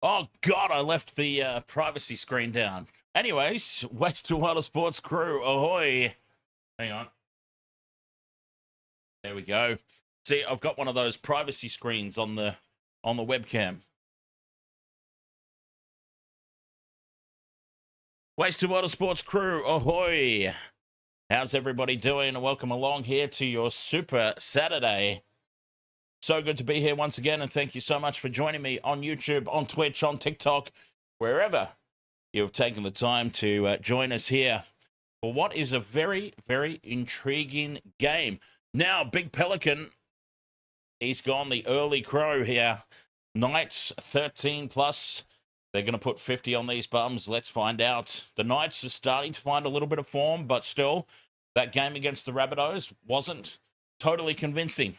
Oh, God, I left the privacy screen down. Anyways, Western Water Sports crew, ahoy. Hang on. There we go. See, I've got one of those privacy screens on the webcam. Western Water Sports crew, ahoy. How's everybody doing? Welcome along here to your Super Saturday. So good to be here once again, and thank you so much for joining me on YouTube, on Twitch, on TikTok, wherever you've taken the time to join us here for what is a very, very intriguing game. Now, Big Pelican, he's gone the early crow here. Knights 13 plus. They're going to put 50 on these bums. Let's find out. The Knights are starting to find a little bit of form, but still, that game against the Rabbitohs wasn't totally convincing.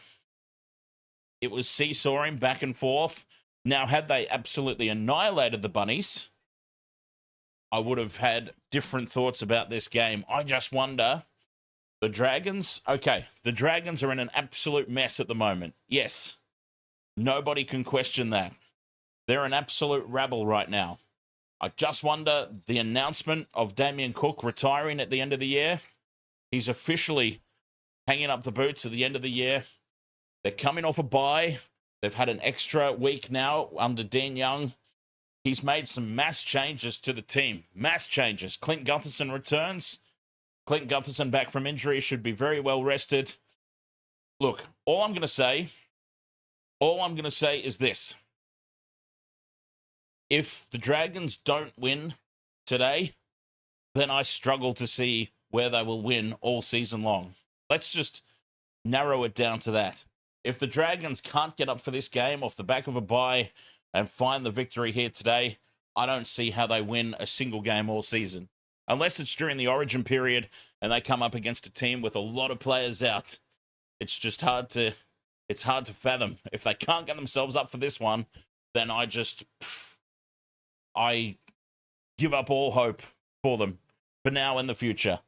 It was seesawing back and forth. Now, had they absolutely annihilated the Bunnies, I would have had different thoughts about this game. I just wonder, the Dragons, okay, the Dragons are in an absolute mess at the moment. Yes, nobody can question that. They're an absolute rabble right now. I just wonder, the announcement of Damien Cook retiring at the end of the year, he's officially hanging up the boots at the end of the year. They're coming off a bye. They've had an extra week now under Dean Young. He's made some mass changes to the team. Mass changes. Clinton Gutherson returns. Clinton Gutherson back from injury, should be very well rested. Look, all I'm going to say is this. If the Dragons don't win today, then I struggle to see where they will win all season long. Let's just narrow it down to that. If the Dragons can't get up for this game off the back of a bye and find the victory here today, I don't see how they win a single game all season. Unless it's during the Origin period and they come up against a team with a lot of players out. It's just hard to fathom. If they can't get themselves up for this one, then I give up all hope for them for now and the future.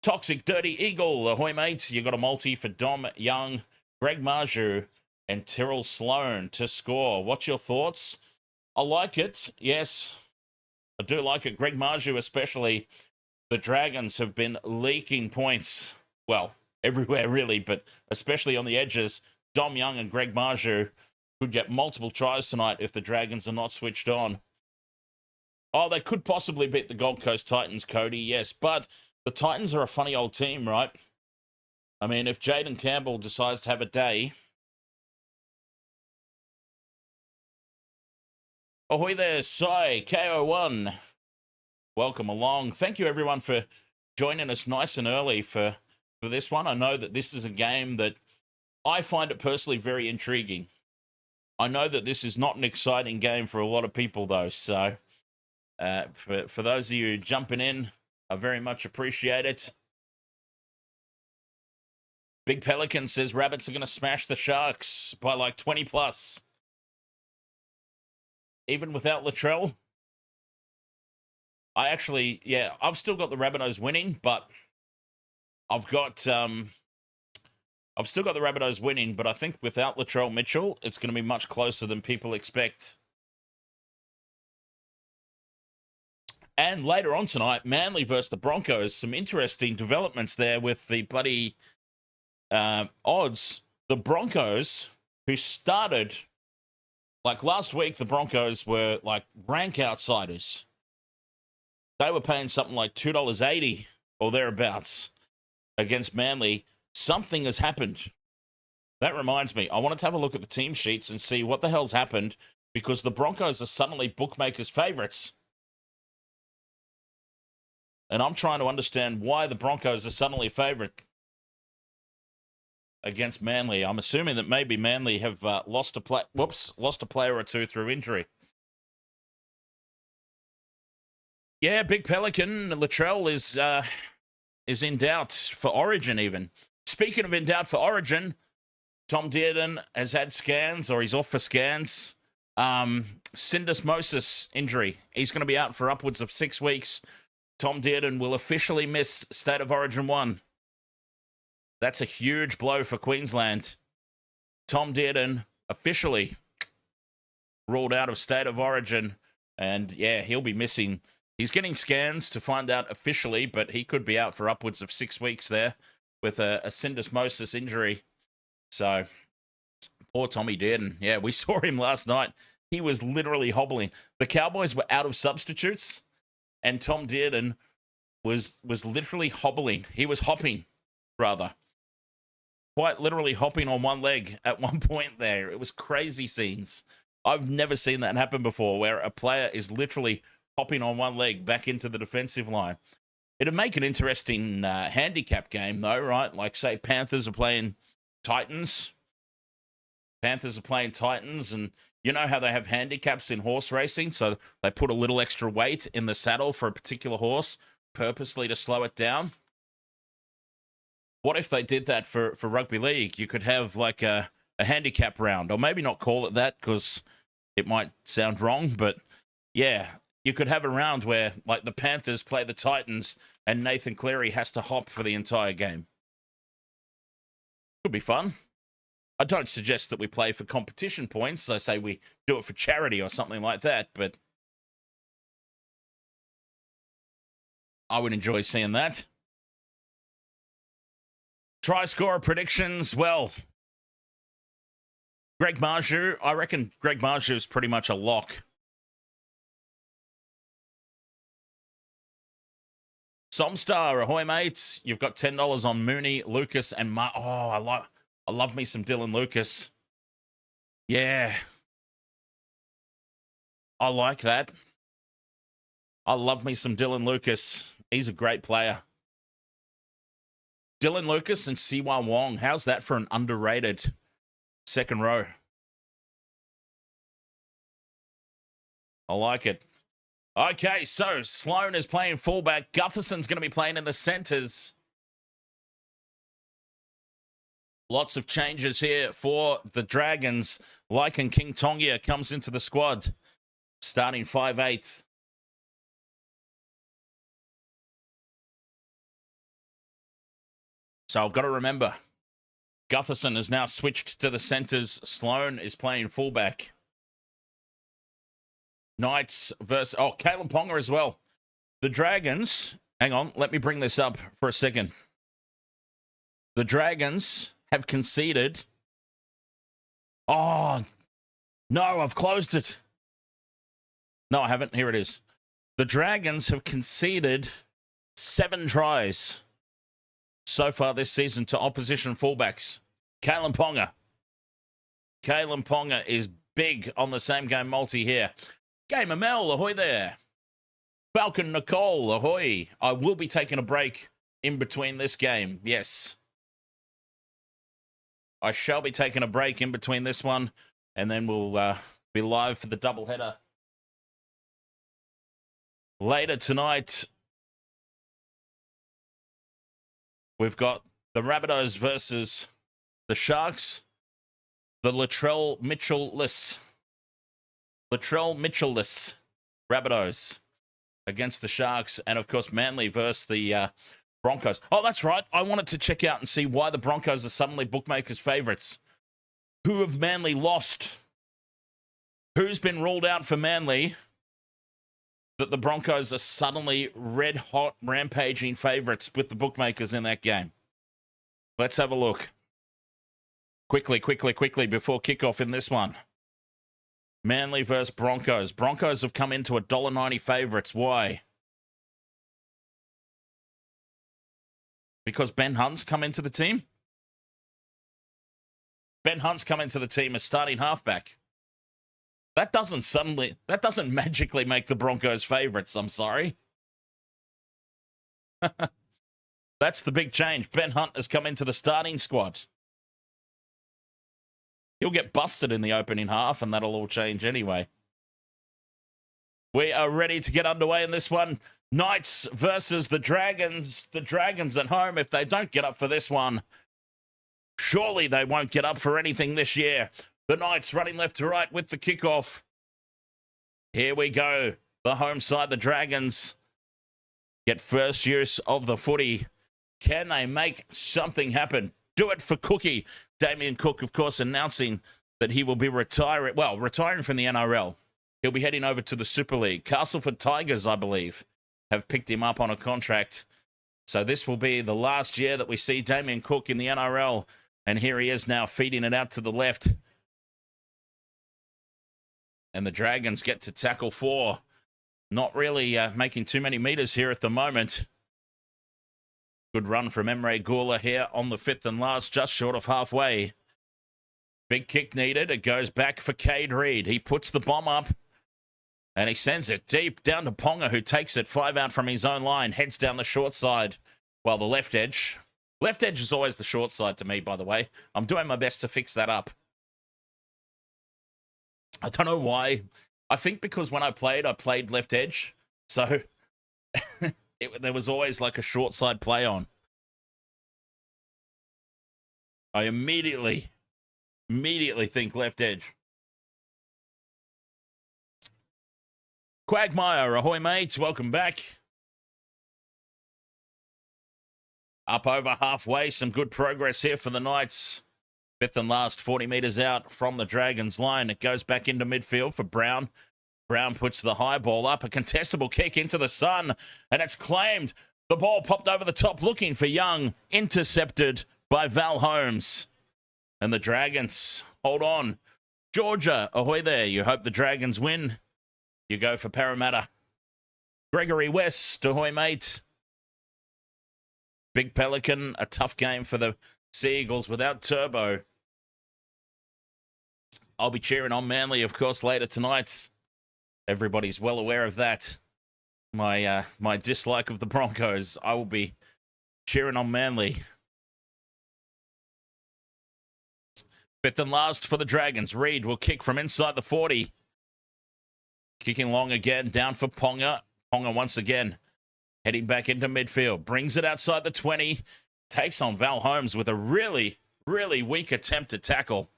Toxic Dirty Eagle, ahoy mates. You got a multi for Dom Young, Greg Marju, and Tyrell Sloan to score. What's your thoughts? I like it. Yes, I do like it. Greg Marju especially. The Dragons have been leaking points. Well, everywhere really, but especially on the edges. Dom Young and Greg Marju could get multiple tries tonight if the Dragons are not switched on. Oh, they could possibly beat the Gold Coast Titans, Cody, yes. But the Titans are a funny old team, right? I mean, if Jaden Campbell decides to have a day. Ahoy there, Sai, KO1. Welcome along. Thank you, everyone, for joining us nice and early for this one. I know that this is a game that I find it personally very intriguing. I know that this is not an exciting game for a lot of people, though. So for those of you jumping in, I very much appreciate it. Big Pelican says Rabbits are going to smash the Sharks by like 20 plus. Even without Latrell. I've still got the Rabbitohs winning, but I've still got the Rabbitohs winning, but I think without Latrell Mitchell, it's going to be much closer than people expect. And later on tonight, Manly versus the Broncos. Some interesting developments there with the bloody odds. The Broncos, who started, like last week, the Broncos were like rank outsiders. They were paying something like $2.80 or thereabouts against Manly. Something has happened. That reminds me, I wanted to have a look at the team sheets and see what the hell's happened, because the Broncos are suddenly bookmakers' favorites. And I'm trying to understand why the Broncos are suddenly a favorite against Manly. I'm assuming that maybe Manly have lost a player or two through injury. Yeah, Big Pelican, Latrell is in doubt for Origin even. Speaking of in doubt for Origin, Tom Dearden has had scans, or he's off for scans. Syndesmosis injury. He's going to be out for upwards of 6 weeks. Tom Dearden will officially miss State of Origin 1. That's a huge blow for Queensland. Tom Dearden officially ruled out of State of Origin. And yeah, he'll be missing. He's getting scans to find out officially, but he could be out for upwards of 6 weeks there with a syndesmosis injury. So poor Tommy Dearden. Yeah, we saw him last night. He was literally hobbling. The Cowboys were out of substitutes, and Tom Dearden was literally hobbling. He was hopping, rather. Quite literally hopping on one leg at one point there. It was crazy scenes. I've never seen that happen before, where a player is literally hopping on one leg back into the defensive line. It'd make an interesting handicap game, though, right? Like, say, Panthers are playing Titans. And you know how they have handicaps in horse racing? So they put a little extra weight in the saddle for a particular horse, purposely to slow it down. What if they did that for rugby league? You could have like a handicap round, or maybe not call it that because it might sound wrong, but yeah, you could have a round where like the Panthers play the Titans and Nathan Cleary has to hop for the entire game. Could be fun. I don't suggest that we play for competition points. I say we do it for charity or something like that, but I would enjoy seeing that. Try scorer predictions. Well, Greg Marju, I reckon Greg Marju is pretty much a lock. Somstar, ahoy, mates. You've got $10 on Mooney, Lucas, and I love me some Dylan Lucas. Yeah. I like that. I love me some Dylan Lucas. He's a great player. Dylan Lucas and Siwa Wong. How's that for an underrated second row? I like it. Okay, so Sloan is playing fullback. Gutherson's going to be playing in the centres. Lots of changes here for the Dragons. Lycan King Tongia comes into the squad, starting 5/8. So I've got to remember, Gutherson has now switched to the centres. Sloan is playing fullback. Knights versus... Oh, Kalyn Ponga as well. The Dragons... Hang on, let me bring this up for a second. The Dragons have conceded... Oh, no, I've closed it. No, I haven't. Here it is. The Dragons have conceded 7 tries so far this season to opposition fullbacks. Kalyn Ponga. Kalyn Ponga is big on the same game multi here. Gamer Mel, ahoy there. Falcon Nicole, ahoy. I will be taking a break in between this game. Yes. I shall be taking a break in between this one, and then we'll be live for the doubleheader later tonight. We've got the Rabbitohs versus the Sharks. The Latrell Mitchell-less Rabbitohs against the Sharks. And, of course, Manly versus the Broncos. Oh, that's right. I wanted to check out and see why the Broncos are suddenly bookmakers' favourites. Who have Manly lost? Who's been ruled out for Manly that the Broncos are suddenly red-hot, rampaging favourites with the bookmakers in that game? Let's have a look. Quickly, before kickoff in this one. Manly versus Broncos. Broncos have come into $1.90 favourites. Why? Because Ben Hunt's come into the team? Ben Hunt's come into the team as starting halfback. That doesn't magically make the Broncos favourites, I'm sorry. That's the big change. Ben Hunt has come into the starting squad. He'll get busted in the opening half, and that'll all change anyway. We are ready to get underway in this one. Knights versus the Dragons. The Dragons at home. If they don't get up for this one, surely they won't get up for anything this year. The Knights running left to right with the kickoff. Here we go. The home side, the Dragons, get first use of the footy. Can they make something happen? Do it for Cookie. Damien Cook, of course, announcing that he will be retiring from the NRL. He'll be heading over to the Super League. Castleford Tigers, I believe, have picked him up on a contract. So this will be the last year that we see Damien Cook in the NRL. And here he is now feeding it out to the left. And the Dragons get to tackle 4. Not really making too many meters here at the moment. Good run from Emre Gula here on the 5th and last, just short of halfway. Big kick needed. It goes back for Cade Reed. He puts the bomb up. And he sends it deep down to Ponga, who takes it 5 out from his own line. Heads down the short side. Well, the left edge. Left edge is always the short side to me, by the way. I'm doing my best to fix that up. I don't know why. I think because when I played left edge. So there was always like a short side play on. I immediately think left edge. Quagmire, ahoy mates, welcome back. Up over halfway, some good progress here for the Knights. 5th and last, 40 metres out from the Dragons line. It goes back into midfield for Brown. Brown puts the high ball up, a contestable kick into the sun, and it's claimed. The ball popped over the top looking for Young, intercepted by Val Holmes. And the Dragons hold on. Georgia, ahoy there. You hope the Dragons win. You go for Parramatta. Gregory West, ahoy mate. Big Pelican, a tough game for the Sea Eagles without Turbo. I'll be cheering on Manly, of course, later tonight. Everybody's well aware of that. My dislike of the Broncos. I will be cheering on Manly. 5th and last for the Dragons. Reed will kick from inside the 40. Kicking long again, down for Ponga. Ponga once again heading back into midfield. Brings it outside the 20. Takes on Val Holmes with a really, really weak attempt to tackle.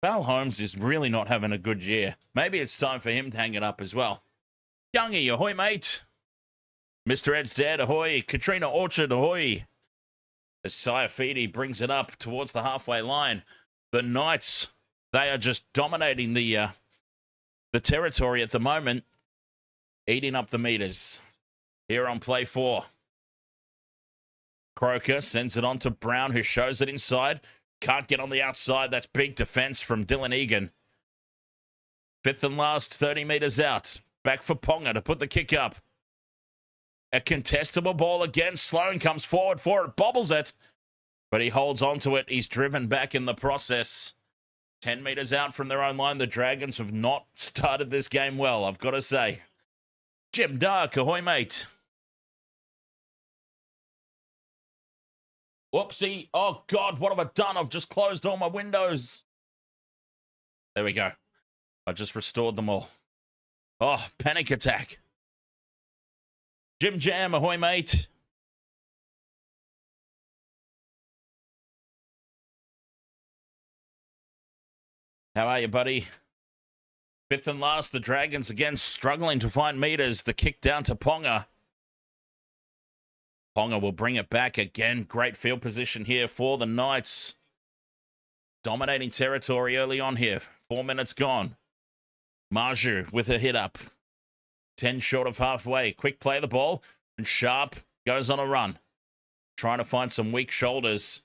Val Holmes is really not having a good year. Maybe it's time for him to hang it up as well. Youngie, ahoy, mate. Mr. Ed's dead, ahoy. Katrina Orchard, ahoy. As Saifidi brings it up towards the halfway line. The Knights, they are just dominating the territory at the moment. Eating up the meters. Here on play 4. Croker sends it on to Brown, who shows it inside. Can't get on the outside. That's big defense from Dylan Egan. 5th and last, 30 meters out. Back for Ponga to put the kick up. A contestable ball again. Sloan comes forward for it, bobbles it. But he holds on to it. He's driven back in the process. 10 meters out from their own line. The Dragons have not started this game well, I've got to say. Jim Dark, ahoy, mate. Whoopsie. Oh, God, what have I done? I've just closed all my windows. There we go. I just restored them all. Oh, panic attack. Jim Jam, ahoy, mate. How are you, buddy? 5th and last, the Dragons again struggling to find meters. The kick down to Ponga. Ponga will bring it back again. Great field position here for the Knights. Dominating territory early on here. 4 minutes gone. Marju with a hit up. 10 short of halfway. Quick play the ball. And Sharp goes on a run. Trying to find some weak shoulders.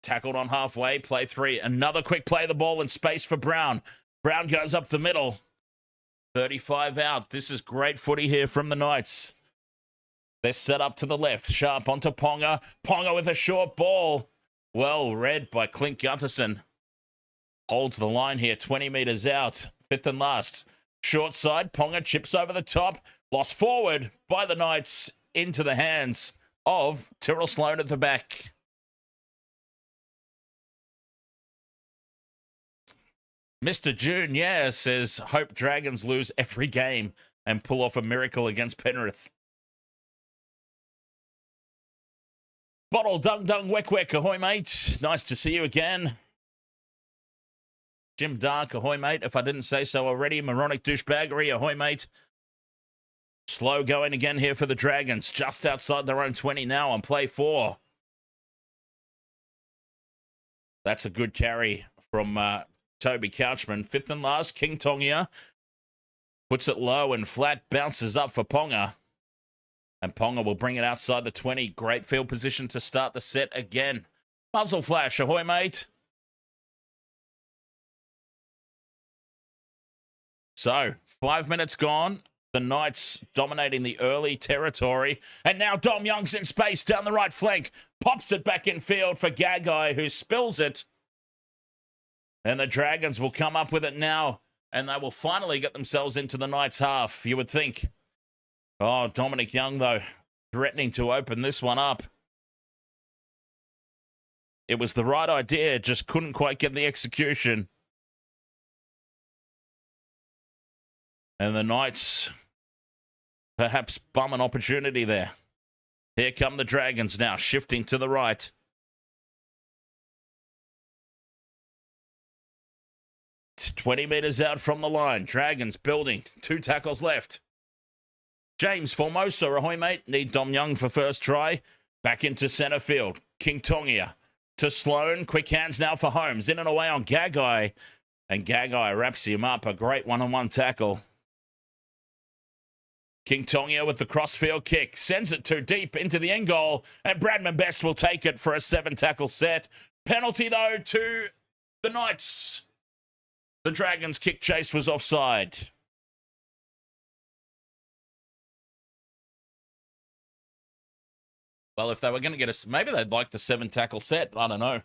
Tackled on halfway. Play 3. Another quick play the ball in space for Brown. Brown goes up the middle. 35 out. This is great footy here from the Knights. They're set up to the left. Sharp onto Ponga. Ponga with a short ball. Well read by Clinton Gutherson. Holds the line here. 20 meters out. 5th and last. Short side. Ponga chips over the top. Lost forward by the Knights into the hands of Tyrell Sloan at the back. Mr. June, yeah, says, hope Dragons lose every game and pull off a miracle against Penrith. Bottle Dung Dung Weck Weck, ahoy, mate. Nice to see you again. Jim Dark, ahoy, mate. If I didn't say so already, Moronic Douchebaggery, ahoy, mate. Slow going again here for the Dragons. Just outside their own 20 now on play 4. That's a good carry from Toby Couchman. Fifth and last, King Tongia puts it low and flat, bounces up for Ponga. And Ponga will bring it outside the 20. Great field position to start the set again. Muzzle flash, ahoy, mate. So, 5 minutes gone. The Knights dominating the early territory. And now Dom Young's in space down the right flank. Pops it back in field for Gagai, who spills it. And the Dragons will come up with it now. And they will finally get themselves into the Knights' half, you would think. Oh, Dominic Young, though, threatening to open this one up. It was the right idea, just couldn't quite get the execution. And the Knights perhaps bum an opportunity there. Here come the Dragons now, shifting to the right. It's 20 metres out from the line. Dragons building. 2 tackles left. James Formosa, ahoy, mate. Need Dom Young for first try. Back into centre field. King Tongia to Sloan. Quick hands now for Holmes. In and away on Gagai. And Gagai wraps him up. A great one-on-one tackle. King Tongia with the crossfield kick. Sends it too deep into the end goal. And Bradman Best will take it for a 7-tackle set. Penalty, though, to the Knights. The Dragons' kick chase was offside. Well, if they were going to get us, maybe they'd like the 7-tackle set. I don't know.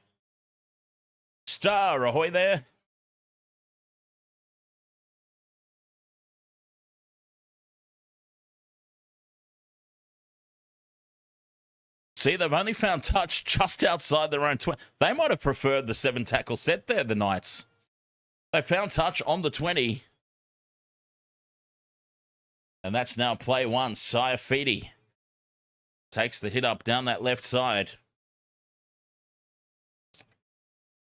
Star, ahoy there. See, they've only found touch just outside their own 20. They might have preferred the 7-tackle set there, the Knights. They found touch on the 20. And that's now play one. Saifidi takes the hit up down that left side.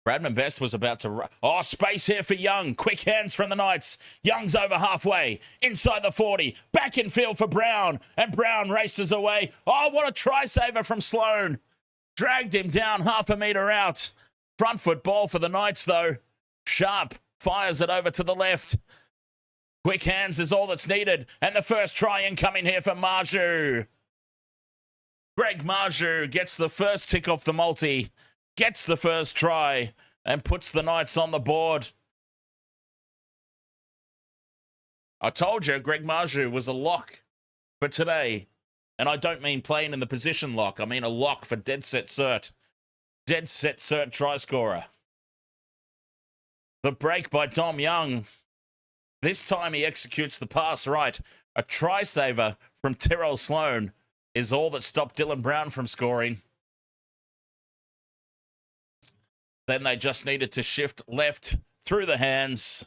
Bradman Best was about to... Oh, space here for Young. Quick hands from the Knights. Young's over halfway. Inside the 40. Back in field for Brown. And Brown races away. Oh, what a try-saver from Sloan. Dragged him down half a metre out. Front foot ball for the Knights, though. Sharp fires it over to the left. Quick hands is all that's needed. And the first try incoming here for Marju. Greg Marju gets the first tick off the multi. Gets the first try and puts the Knights on the board. I told you Greg Marju was a lock for today. And I don't mean playing in the position lock. I mean a lock for dead set cert. Dead set cert try scorer. The break by Dom Young. This time he executes the pass right. A try saver from Tyrell Sloan is all that stopped Dylan Brown from scoring. Then they just needed to shift left through the hands.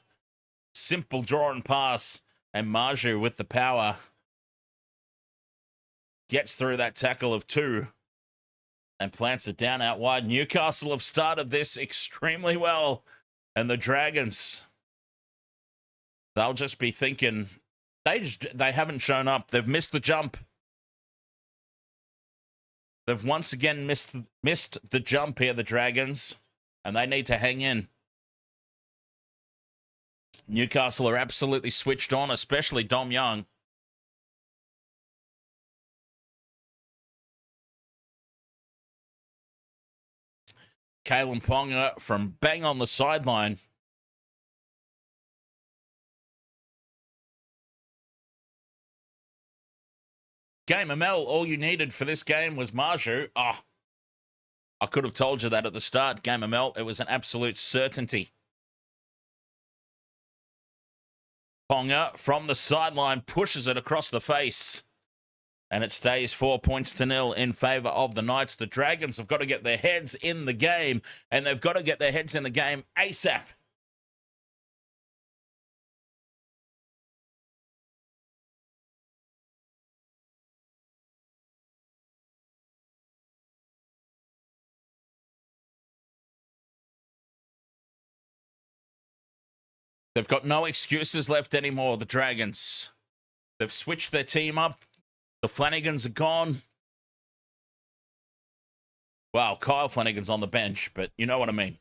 Simple draw and pass. And Marju with the power gets through that tackle of 2 and plants it down out wide. Newcastle have started this extremely well. And the Dragons, they'll just be thinking, they haven't shown up. They've missed the jump. They've once again missed the jump here, the Dragons. And they need to hang in. Newcastle are absolutely switched on, especially Dom Young. Kalyn Ponga from bang on the sideline. Game ML, all you needed for this game was Marju. Oh, I could have told you that at the start, Game ML. It was an absolute certainty. Ponga from the sideline pushes it across the face. And it stays 4-0 in favour of the Knights. The Dragons have got to get their heads in the game. And they've got to get their heads in the game ASAP. They've got no excuses left anymore, the Dragons. They've switched their team up. The Flanagans are gone. Well, Kyle Flanagan's on the bench, but you know what I mean.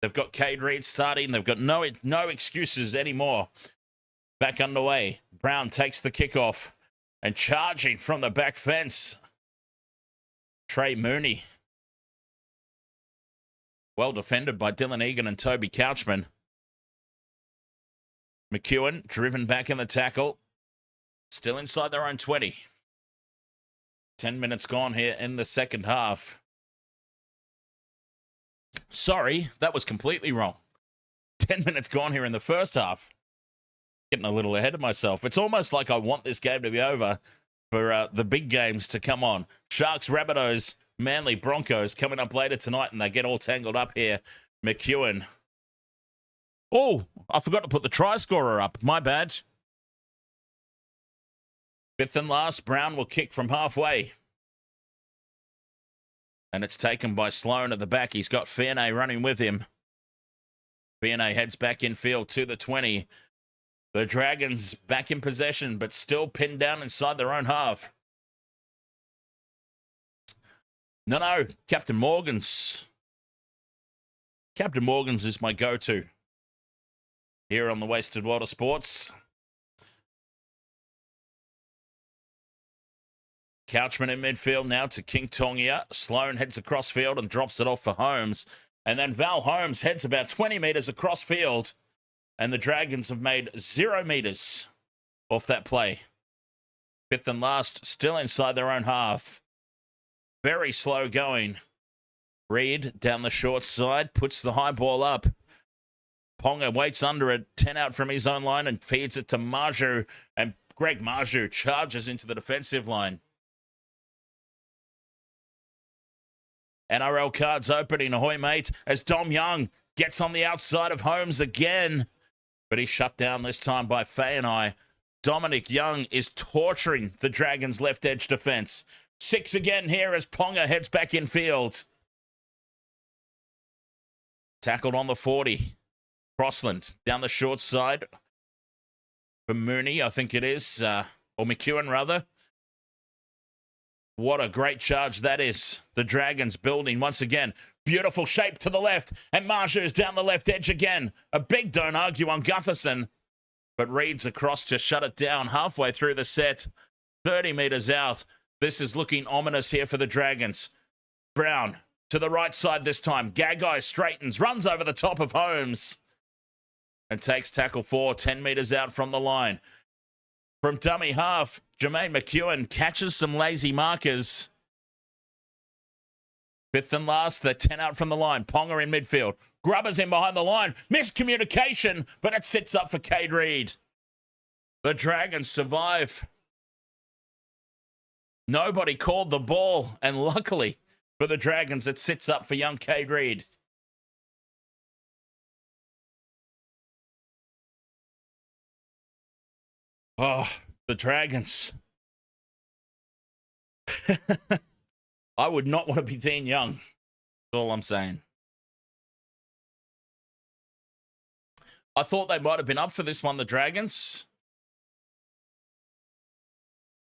They've got Cade Reed starting. They've got no excuses anymore. Back underway. Brown takes the kickoff and charging from the back fence. Trey Mooney. Well defended by Dylan Egan and Toby Couchman. McEwen driven back in the tackle. Still inside their own 20. 10 minutes gone here in the second half. Sorry, that was completely wrong. 10 minutes gone here in the first half. Getting a little ahead of myself. It's almost like I want this game to be over for the big games to come on. Sharks, Rabbitohs, Manly, Broncos coming up later tonight, and they get all tangled up here. McEwen. Oh, I forgot to put the try scorer up. My bad. Fifth and last, Brown will kick from halfway. And it's taken by Sloan at the back. He's got Fiernay running with him. Fiernay heads back in field to the 20. The Dragons back in possession, but still pinned down inside their own half. No, Captain Morgan's. Captain Morgan's is my go-to here on the Wasted Water Sports. Couchman in midfield now to King Tongia. Sloan heads across field and drops it off for Holmes. And then Val Holmes heads about 20 metres across field. And the Dragons have made 0 metres off that play. Fifth and last, still inside their own half. Very slow going. Reed down the short side, puts the high ball up. Ponga waits under it, 10 out from his own line and feeds it to Marju. And Greg Marju charges into the defensive line. NRL cards opening, ahoy mate, as Dom Young gets on the outside of Holmes again. But he's shut down this time by Fiernay. Dominic Young is torturing the Dragons' left edge defense. 6 again here as Ponga heads back in field. Tackled on the 40. Crossland down the short side for Mooney, I think it is, or McEwen rather. What a great charge that is. The Dragons building once again. Beautiful shape to the left. And Marju's down the left edge again. A big don't argue on Gutherson. But Reed's across to shut it down halfway through the set. 30 metres out. This is looking ominous here for the Dragons. Brown to the right side this time. Gagai straightens, runs over the top of Holmes. And takes tackle 4, 10 metres out from the line. From dummy half, Jermaine McEwen catches some lazy markers. Fifth and last, they're 10 out from the line. Ponga in midfield. Grubbers in behind the line. Miscommunication, but it sits up for Cade Reed. The Dragons survive. Nobody called the ball, and luckily for the Dragons, it sits up for young Cade Reed. Oh, the Dragons. I would not want to be Dean Young. That's all I'm saying. I thought they might have been up for this one, the Dragons.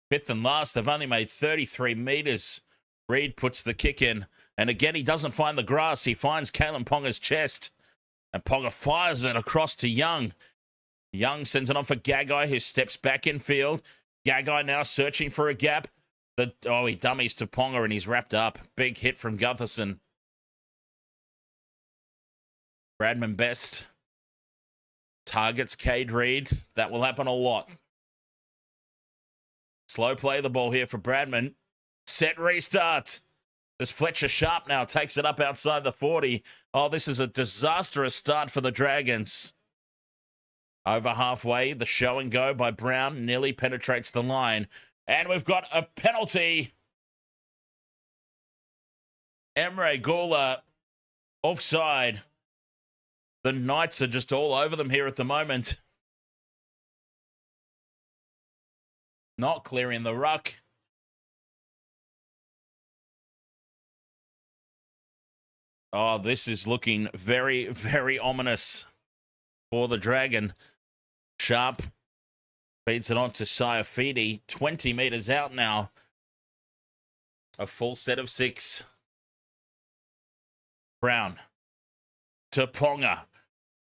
Fifth and last, they've only made 33 metres. Reed puts the kick in. And again, he doesn't find the grass. He finds Kalyn Ponga's chest. And Ponga fires it across to Young. Young sends it on for Gagai, who steps back in field. Gagai now searching for a gap. He dummies to Ponga and he's wrapped up. Big hit from Gutherson. Bradman best. Targets Cade Reed. That will happen a lot. Slow play the ball here for Bradman. Set restart. This Fletcher Sharp now takes it up outside the 40. Oh, this is a disastrous start for the Dragons. Over halfway, the show and go by Brown nearly penetrates the line. And we've got a penalty. Emre Gula offside. The Knights are just all over them here at the moment. Not clearing the ruck. Oh, this is looking very, very ominous for the Dragon. Sharp feeds it on to Saifidi. 20 metres out now. A full set of 6. Brown to Ponga.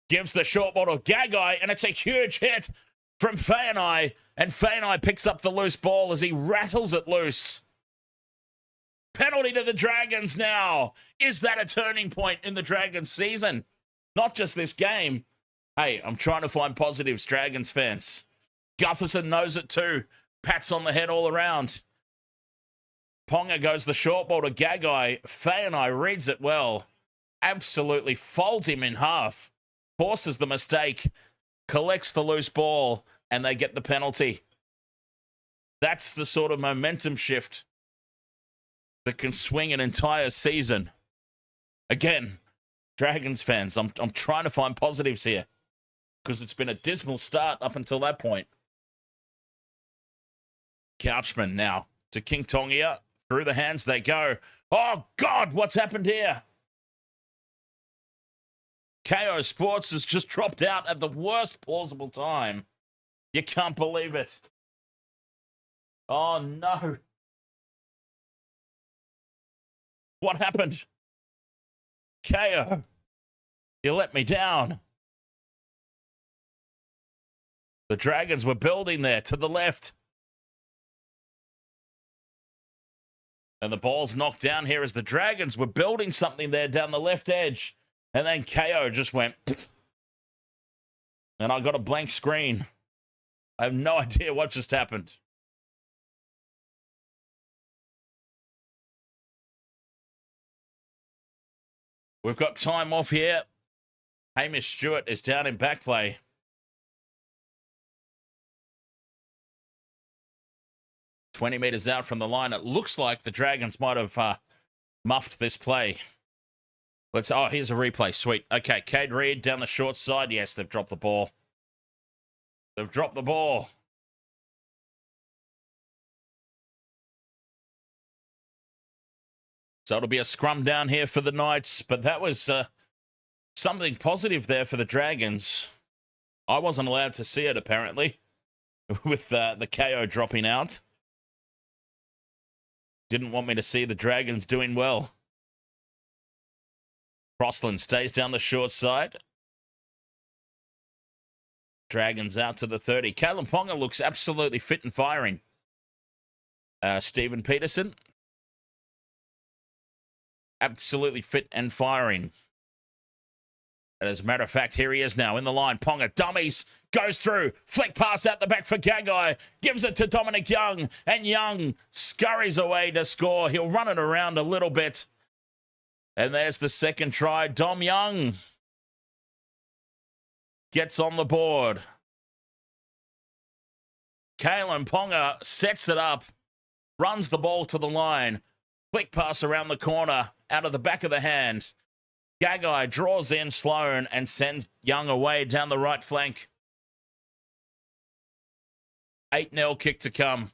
Gives the short ball to Gagai, and it's a huge hit from Fainai. And Fainai picks up the loose ball as he rattles it loose. Penalty to the Dragons now. Is that a turning point in the Dragons season? Not just this game. Hey, I'm trying to find positives, Dragons fans. Gutherson knows it too. Pats on the head all around. Ponga goes the short ball to Gagai. Fainai reads it well. Absolutely folds him in half. Forces the mistake. Collects the loose ball. And they get the penalty. That's the sort of momentum shift that can swing an entire season. Again, Dragons fans, I'm trying to find positives here because it's been a dismal start up until that point. Couchman now to King Tongia. Through the hands they go. Oh, God, what's happened here? KO Sports has just dropped out at the worst plausible time. You can't believe it. Oh, no. What happened? KO, you let me down. The Dragons were building there to the left. And the ball's knocked down here as the Dragons were building something there down the left edge. And then KO just went. And I got a blank screen. I have no idea what just happened. We've got time off here. Hamish Stewart is down in back play. "20 metres out from the line. It looks like the Dragons might have muffed this play. Oh, here's a replay. Sweet. Okay, Cade Reed down the short side. Yes, they've dropped the ball. They've dropped the ball. So it'll be a scrum down here for the Knights. But that was something positive there for the Dragons. I wasn't allowed to see it, apparently, with the KO dropping out. Didn't want me to see the Dragons doing well. Crossland stays down the short side. Dragons out to the 30. Kalyn Ponga looks absolutely fit and firing. Stephen Peterson. Absolutely fit and firing. And as a matter of fact, here he is now in the line. Ponga dummies, goes through, flick pass out the back for Gagai, gives it to Dominic Young, and Young scurries away to score. He'll run it around a little bit. And there's the second try. Dom Young gets on the board. Kalyn Ponga sets it up, runs the ball to the line, flick pass around the corner, out of the back of the hand. Gagai draws in Sloan and sends Young away down the right flank. 8-0 kick to come.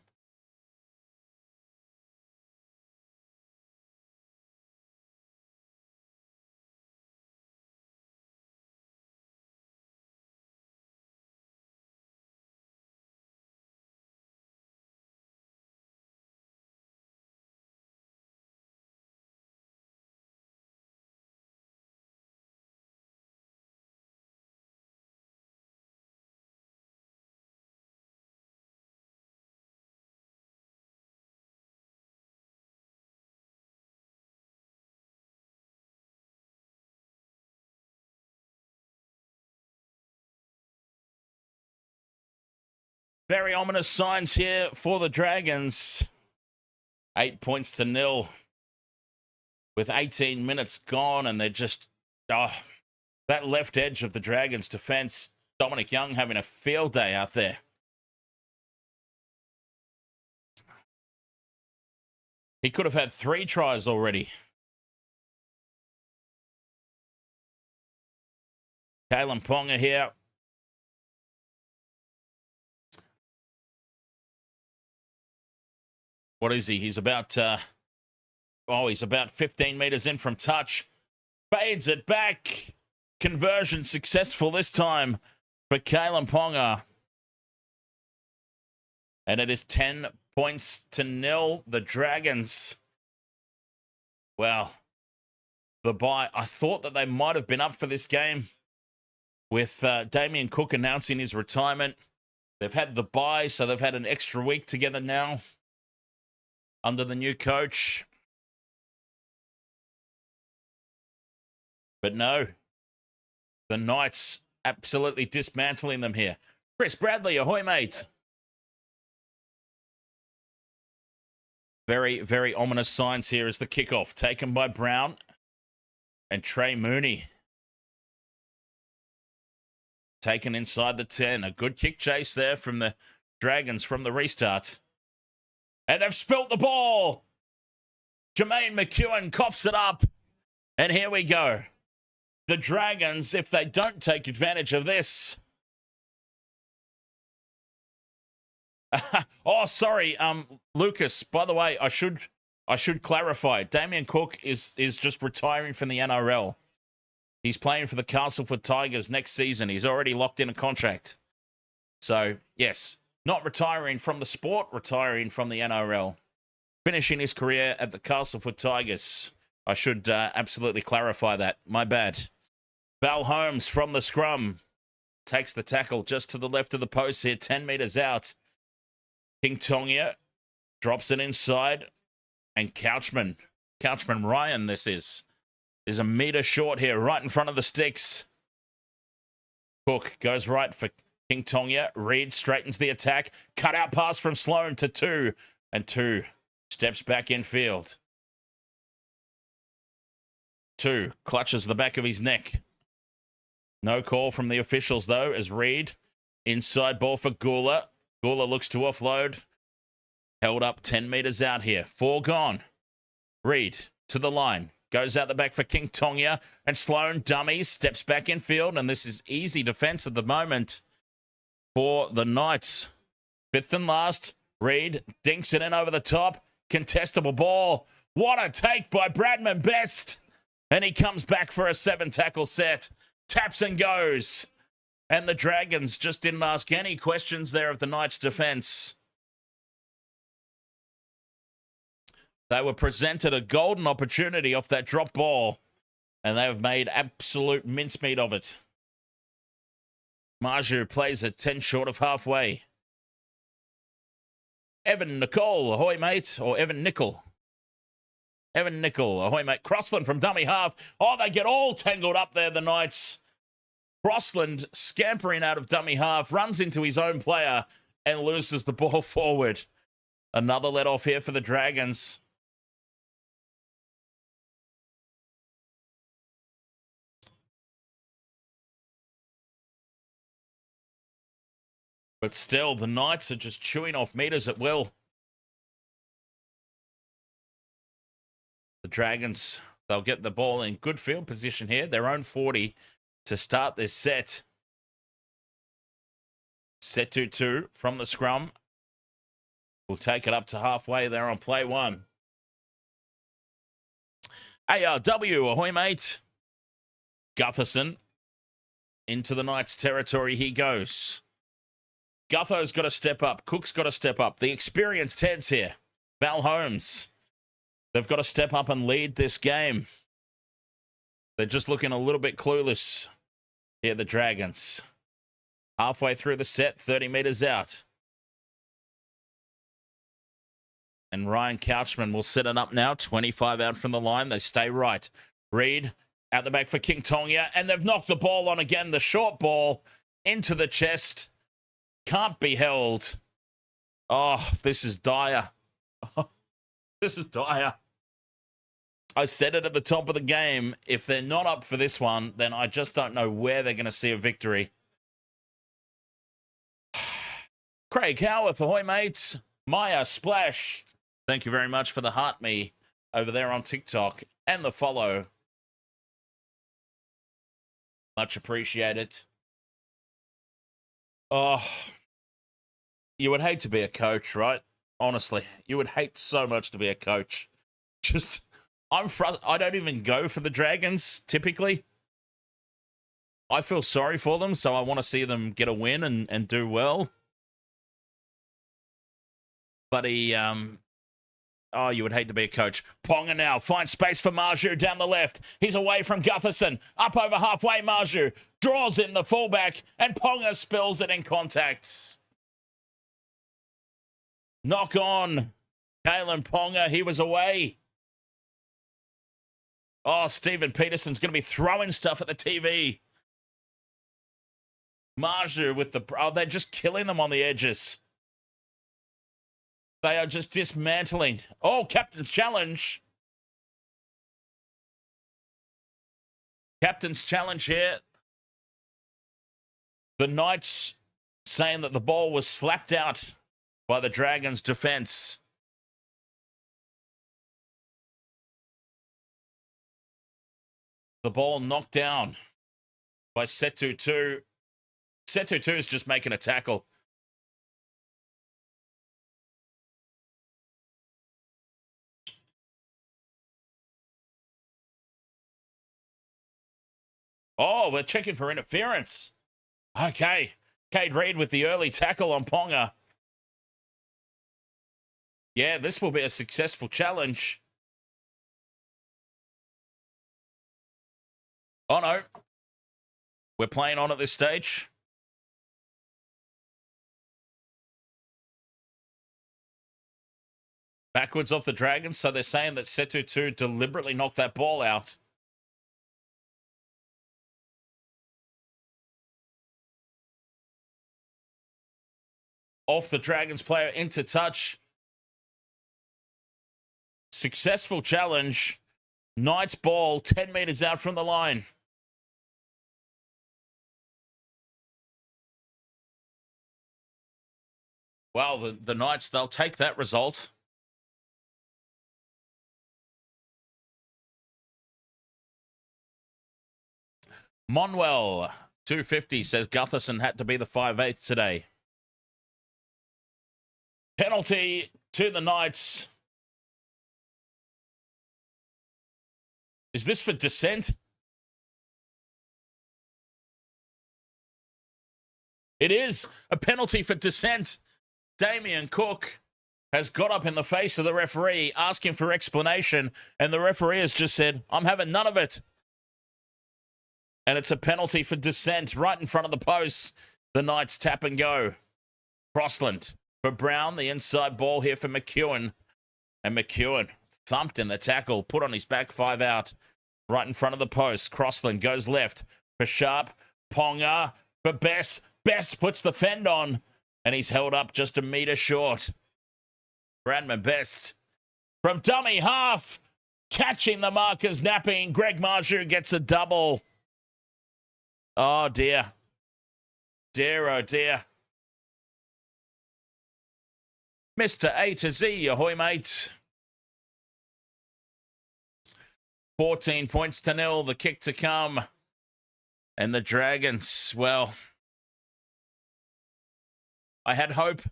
Very ominous signs here for the Dragons. 8 points to 0 with 18 minutes gone, and they're just, that left edge of the Dragons' defense. Dominic Young having a field day out there. He could have had 3 tries already. Kalyn Ponga here. What is he? He's about, he's about 15 meters in from touch. Fades it back. Conversion successful this time for Kalyn Ponga. And it is 10 points to 0. The Dragons, well, the bye. I thought that they might have been up for this game with Damien Cook announcing his retirement. They've had the bye, so they've had an extra week together now under the new coach. But no, the Knights absolutely dismantling them here. Chris Bradley, ahoy, mate. Very, very ominous signs here as the kickoff taken by Brown and Trey Mooney. Taken inside the 10. A good kick chase there from the Dragons from the restart. And they've spilt the ball. Jermaine McEwen coughs it up. And here we go. The Dragons, if they don't take advantage of this. Oh, sorry, Lucas. By the way, I should clarify. Damien Cook is just retiring from the NRL. He's playing for the Castleford Tigers next season. He's already locked in a contract. So, yes, not retiring from the sport, retiring from the NRL. Finishing his career at the Castleford Tigers. I should absolutely clarify that. My bad. Val Holmes from the scrum takes the tackle just to the left of the post here, 10 metres out. King Tonga drops it inside, and Couchman Ryan, this is a metre short here, right in front of the sticks. Cook goes right for King Tonga. Reed straightens the attack. Cut out pass from Sloan to 2, and 2 steps back infield. 2 clutches the back of his neck. No call from the officials, though, as Reed, inside ball for Gula. Gula looks to offload. Held up 10 metres out here. 4 gone. Reed to the line. Goes out the back for King Tonga. And Sloan dummies. Steps back in field. And this is easy defence at the moment for the Knights. 5th and last. Reed dinks it in over the top. Contestable ball. What a take by Bradman Best. And he comes back for a 7-tackle set. Taps and goes. And the Dragons just didn't ask any questions there of the Knights' defence. They were presented a golden opportunity off that drop ball, and they have made absolute mincemeat of it. Marju plays at 10 short of halfway. Evan Nicole, ahoy, mate. Or Evan Nickel. Evan Nickel, ahoy, mate. Crossland from dummy half. Oh, they get all tangled up there, the Knights. Crossland scampering out of dummy half, runs into his own player and loses the ball forward. Another let off here for the Dragons. But still, the Knights are just chewing off meters at will. The Dragons, they'll get the ball in good field position here. Their own 40 to start this set. Set 2-2 from the scrum. We'll take it up to halfway there on play 1. ARW, ahoy, mate. Gutherson into the Knights' territory he goes. Gutho's got to step up. Cook's got to step up. The experienced heads here. Val Holmes. They've got to step up and lead this game. They're just looking a little bit clueless here, the Dragons. Halfway through the set, 30 metres out. And Ryan Couchman will set it up now. 25 out from the line. They stay right. Reed out the back for King Tonga. And they've knocked the ball on again. The short ball into the chest. Can't be held. Oh, this is dire. This is dire. I said it at the top of the game. If they're not up for this one, then I just don't know where they're going to see a victory. Craig Howarth, ahoy, mates. Maya Splash. Thank you very much for the heart me over there on TikTok and the follow. Much appreciated. Oh, you would hate to be a coach, right? Honestly, you would hate so much to be a coach. Just, I don't even go for the Dragons, typically. I feel sorry for them, so I want to see them get a win and do well. But Oh, you would hate to be a coach. Ponga now finds space for Marju down the left. He's away from Gutherson. Up over halfway, Marju draws in the fullback, and Ponga spills it in contacts. Knock on. Kalyn Ponga, he was away. Oh, Stephen Peterson's going to be throwing stuff at the TV. Marju with the... Oh, they're just killing them on the edges. They are just dismantling. Oh, captain's challenge. Captain's challenge here. The Knights saying that the ball was slapped out by the Dragons' defense. The ball knocked down by Setutu. Setutu is just making a tackle. Oh, we're checking for interference. Okay. Cade Reid with the early tackle on Ponga. Yeah, this will be a successful challenge. Oh, no. We're playing on at this stage. Backwards off the Dragons, so they're saying that Setutu deliberately knocked that ball out. Off the Dragons player into touch. Successful challenge. Knights ball 10 meters out from the line. Well, the Knights, they'll take that result. Monwell, 250, says Gutherson had to be the 5/8 today. Penalty to the Knights. Is this for dissent? It is a penalty for dissent. Damien Cook has got up in the face of the referee asking for explanation, and the referee has just said, I'm having none of it. And it's a penalty for dissent right in front of the posts. The Knights tap and go. Crossland for Brown, the inside ball here for McEwen. And McEwen thumped in the tackle, put on his back 5 out, right in front of the post. Crossland goes left for Sharp. Ponga for Best. Best puts the fend on, and he's held up just a metre short. Bradman Best from dummy half, catching the markers napping. Greg Marju gets a double. Oh, dear. Dear, oh, dear. Mr. A to Z, ahoy, mate. 14 points to 0, the kick to come. And the Dragons, well, I had hope.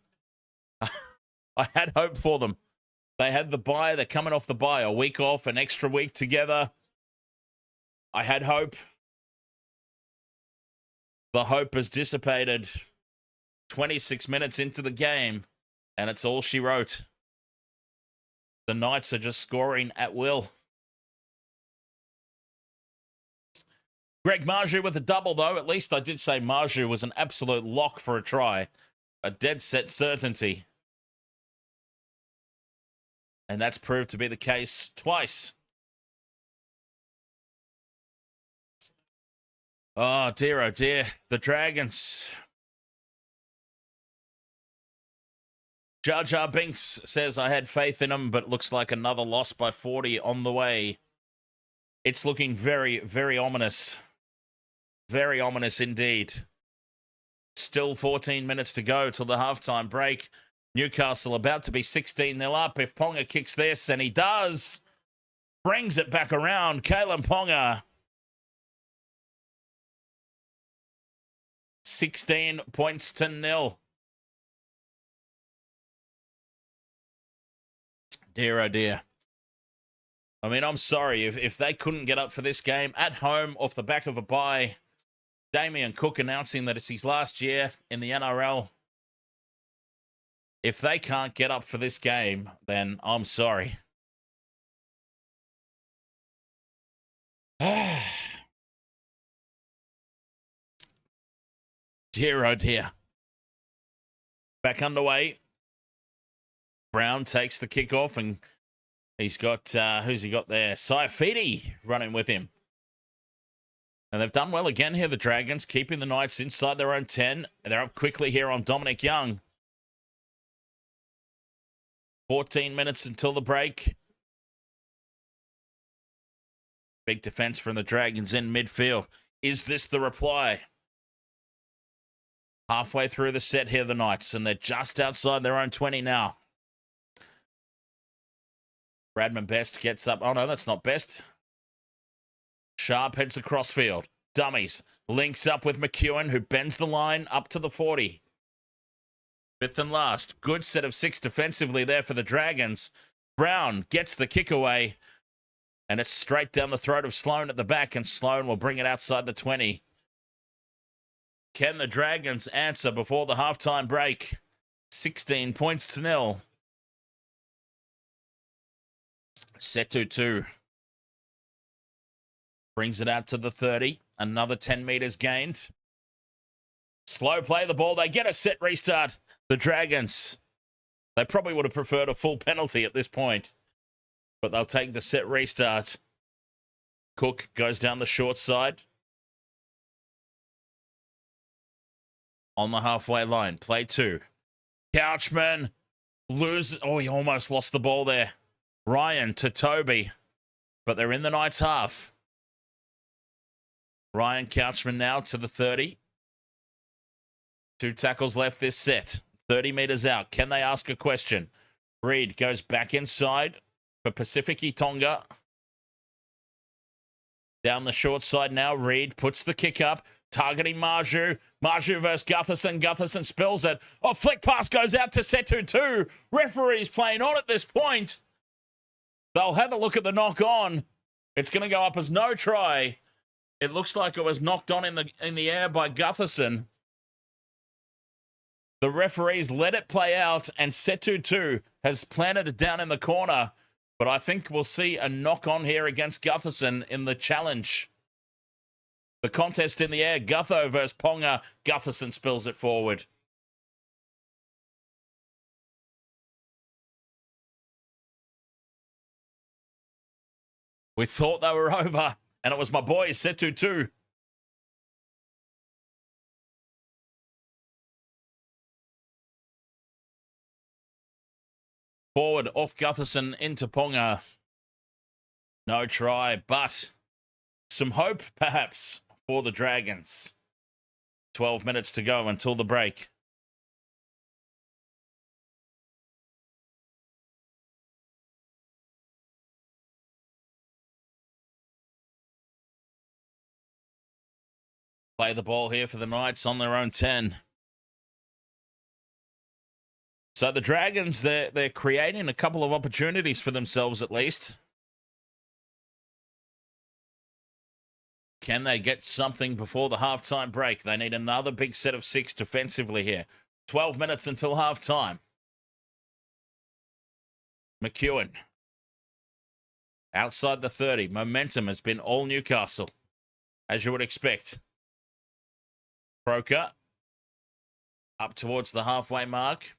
I had hope for them. They had the bye. They're coming off the bye. A week off, an extra week together. I had hope. The hope has dissipated 26 minutes into the game, and it's all she wrote. The Knights are just scoring at will. Greg Marju with a double, though. At least I did say Marju was an absolute lock for a try. A dead set certainty. And that's proved to be the case twice. Oh, dear, oh, dear. The Dragons. Jar Jar Binks says, I had faith in them, but looks like another loss by 40 on the way. It's looking very, very ominous. Very ominous indeed. Still 14 minutes to go till the halftime break. Newcastle about to be 16-0 up. If Ponga kicks this, and he does, brings it back around. Kalyn Ponga. 16 points to 0. Dear, oh dear. I mean, I'm sorry. If they couldn't get up for this game at home off the back of a bye, Damien Cook announcing that it's his last year in the NRL. If they can't get up for this game, then I'm sorry. Dear, oh dear. Back underway. Brown takes the kickoff, and he's got, who's he got there? Saifidi running with him. And they've done well again here, the Dragons, keeping the Knights inside their own 10. They're up quickly here on Dominic Young. 14 minutes until the break. Big defense from the Dragons in midfield. Is this the reply? Halfway through the set here, the Knights, and they're just outside their own 20 now. Bradman Best gets up. Oh, no, that's not Best. Sharp heads across field. Dummies. Links up with McEwen, who bends the line up to the 40. Fifth and last. Good set of 6 defensively there for the Dragons. Brown gets the kick away, and it's straight down the throat of Sloan at the back, and Sloan will bring it outside the 20. Can the Dragons answer before the halftime break? 16 points to 0. Setu 2 brings it out to the 30. Another 10 meters gained. Slow play the ball. They get a set restart. The Dragons, they probably would have preferred a full penalty at this point, but they'll take the set restart. Cook goes down the short side. On the halfway line. Play 2. Couchman loses. Oh, he almost lost the ball there. Ryan to Toby, but they're in the Knights' half. Ryan Couchman now to the 30. 2 tackles left this set. 30 meters out. Can they ask a question? Reed goes back inside for Pacifici Tonga. Down the short side now. Reed puts the kick up. Targeting Marju. Marju versus Gutherson. Gutherson spills it. Oh, flick pass goes out to Setu 2. Referee's playing on at this point. They'll have a look at the knock on. It's going to go up as no try. It looks like it was knocked on in the air by Gutherson. The referees let it play out, and Setu 2 has planted it down in the corner. But I think we'll see a knock on here against Gutherson in the challenge. The contest in the air, Gutho versus Ponga. Gutherson spills it forward. We thought they were over, and it was my boy, Setu 2. Forward off Gutherson into Ponga. No try, but some hope, perhaps, for the Dragons. 12 minutes to go until the break. Play the ball here for the Knights on their own 10. So the Dragons, they're creating a couple of opportunities for themselves at least. Can they get something before the halftime break? They need another big set of 6 defensively here. 12 minutes until halftime. McEwen. Outside the 30. Momentum has been all Newcastle, as you would expect. Croker. Up towards the halfway mark.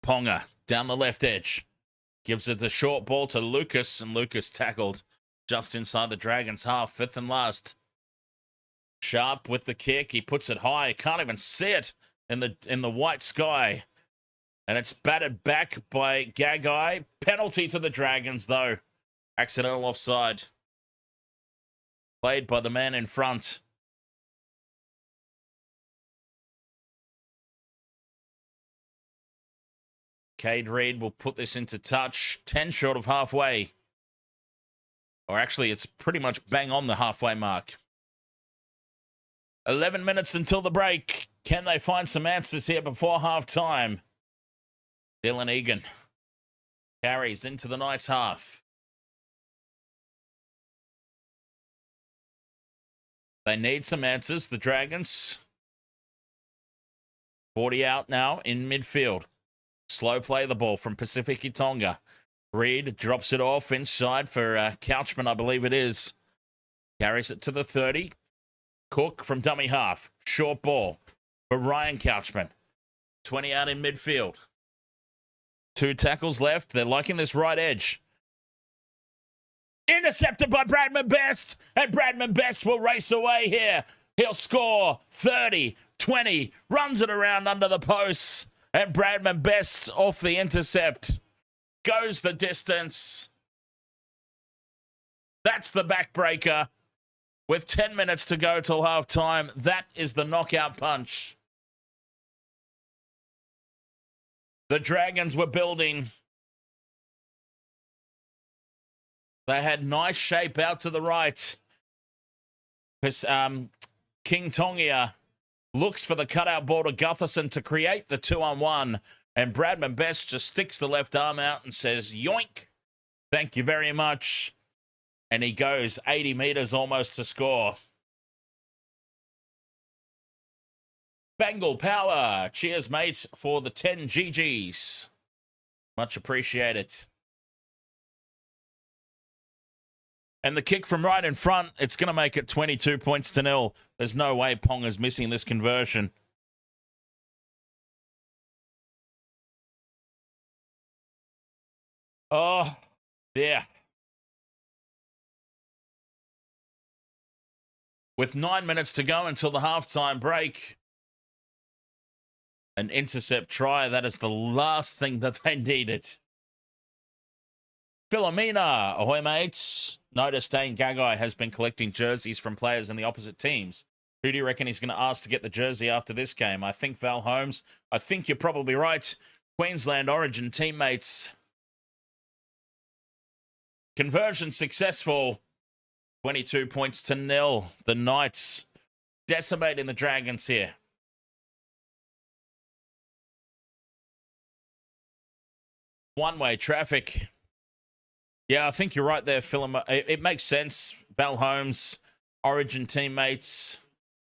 Ponga down the left edge. Gives it the short ball to Lucas, and Lucas tackled just inside the Dragons' half. 5th and last. Sharp with the kick. He puts it high. Can't even see it in the white sky. And it's batted back by Gagai. Penalty to the Dragons, though. Accidental offside. Played by the man in front. Cade Reed will put this into touch. 10 short of halfway. Or actually, it's pretty much bang on the halfway mark. 11 minutes until the break. Can they find some answers here before halftime? Dylan Egan carries into the Knights' half. They need some answers, the Dragons. 40 out now in midfield. Slow play the ball from Pacific Tonga. Reed drops it off inside for Couchman, I believe it is. Carries it to the 30. Cook from dummy half. Short ball for Ryan Couchman. 20 out in midfield. 2 tackles left. They're liking this right edge. Intercepted by Bradman Best. And Bradman Best will race away here. He'll score 30, 20. Runs it around under the posts. And Bradman Best off the intercept. Goes the distance. That's the backbreaker. With 10 minutes to go till half time, that is the knockout punch. The Dragons were building. They had nice shape out to the right. King Tongia looks for the cutout ball to Gutherson to create the 2-on-1. And Bradman Best just sticks the left arm out and says, yoink. Thank you very much. And he goes 80 meters almost to score. Bengal power. Cheers, mate, for the 10 GGs. Much appreciated. And the kick from right in front, it's going to make it 22 points to 0. There's no way Ponga's missing this conversion. Oh, dear. With 9 minutes to go until the halftime break. An intercept try. That is the last thing that they needed. Philomena, ahoy mates. Notice Dane Gagai has been collecting jerseys from players in the opposite teams. Who do you reckon he's going to ask to get the jersey after this game? I think Val Holmes. I think you're probably right. Queensland Origin teammates. Conversion successful. 22 points to 0. The Knights decimating the Dragons here. One-way traffic. Yeah, I think you're right there, Philip. It makes sense. Val Holmes, Origin teammates.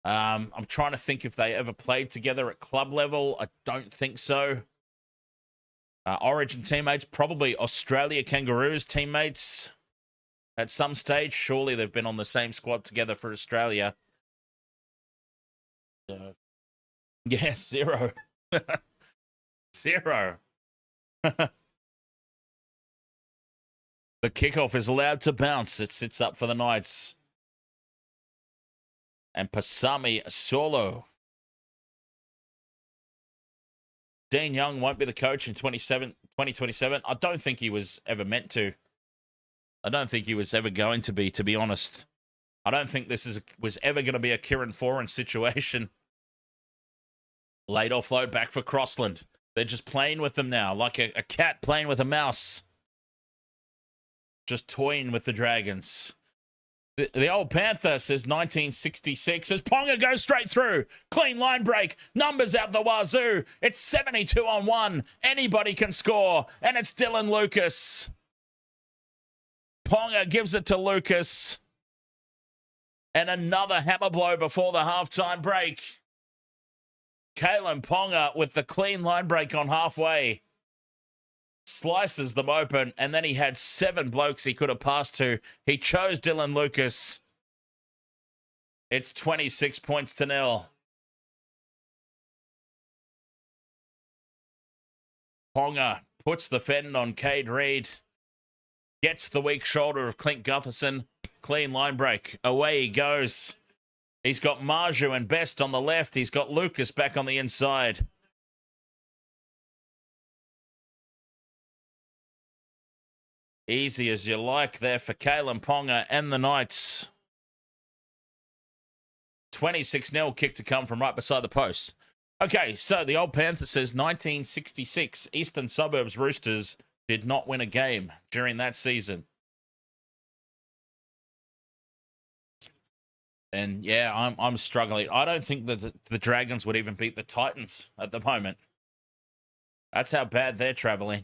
I'm trying to think if they ever played together at club level. I don't think so. Origin teammates, probably Australia Kangaroos teammates. At some stage, surely they've been on the same squad together for Australia. Yeah, 0. 0. The kickoff is allowed to bounce. It sits up for the Knights. And Pasami solo. Dean Young won't be the coach in 2027. I don't think he was ever meant to. I don't think he was ever going to be honest. I don't think this was ever going to be a Kieran Foran situation. Late offload back for Crossland. They're just playing with them now, like a cat playing with a mouse. Just toying with the Dragons. The old Panther says 1966 as Ponga goes straight through. Clean line break. Numbers out the wazoo. It's 72 on 1. Anybody can score. And it's Dylan Lucas. Ponga gives it to Lucas. And another hammer blow before the halftime break. Kalyn Ponga with the clean line break on halfway. Slices them open, and then he had 7 blokes he could have passed to. He chose Dylan Lucas. It's 26 points to 0. Ponga puts the fend on Cade Reed. Gets the weak shoulder of Clint Gutherson. Clean line break. Away he goes. He's got Marju and Best on the left. He's got Lucas back on the inside. Easy as you like there for Kalyn Ponga and the Knights. 26-0 kick to come from right beside the post. Okay, so the old Panther says 1966 Eastern Suburbs Roosters did not win a game during that season. And yeah, I'm struggling. I don't think that the Dragons would even beat the Titans at the moment. That's how bad they're traveling.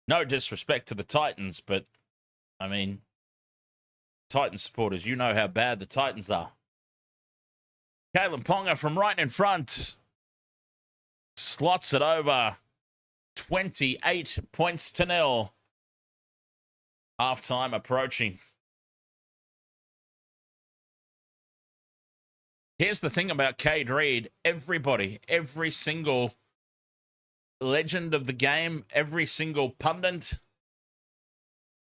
No disrespect to the Titans, but, I mean, Titans supporters, you know how bad the Titans are. Kalyn Ponga from right in front slots it over. 28 points to nil. Half-time approaching. Here's the thing about Cade Reed. Everybody, every single legend of the game, every single pundit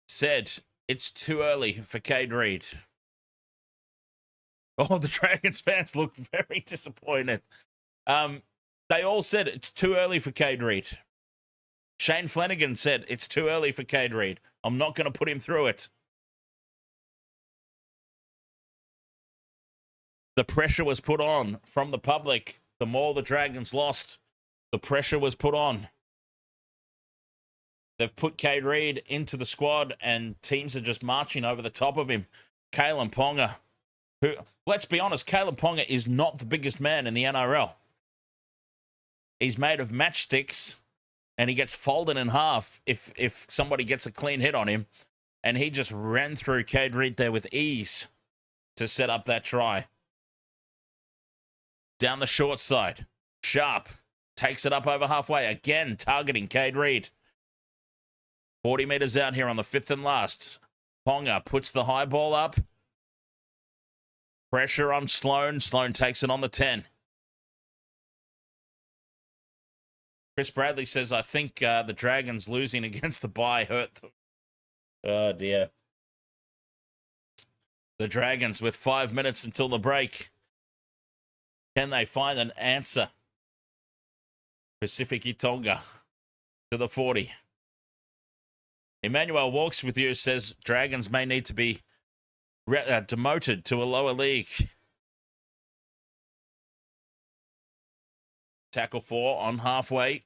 said it's too early for Cade Reed. Oh, the Dragons fans look very disappointed. They all said it's too early for Cade Reed. Shane Flanagan said it's too early for Cade Reed. I'm not going to put him through it. The pressure was put on from the public. The more the Dragons lost, the pressure was put on. They've put Cade Reed into the squad, and teams are just marching over the top of him. Kalyn Ponga, who, let's be honest, Kalyn Ponga is not the biggest man in the NRL. He's made of matchsticks, and he gets folded in half if somebody gets a clean hit on him. And he just ran through Cade Reed there with ease to set up that try. Down the short side, Sharp takes it up over halfway, again targeting Cade Reed. 40 metres out here on the fifth and last. Ponga puts the high ball up. Pressure on Sloan. Sloan takes it on the 10. Chris Bradley says, I think the Dragons losing against the bye hurt them. Oh, dear. The Dragons with 5 minutes until the break. Can they find an answer? Pacific Tonga to the 40. Emmanuel Walks with you says Dragons may need to be demoted to a lower league. Tackle 4 on halfway.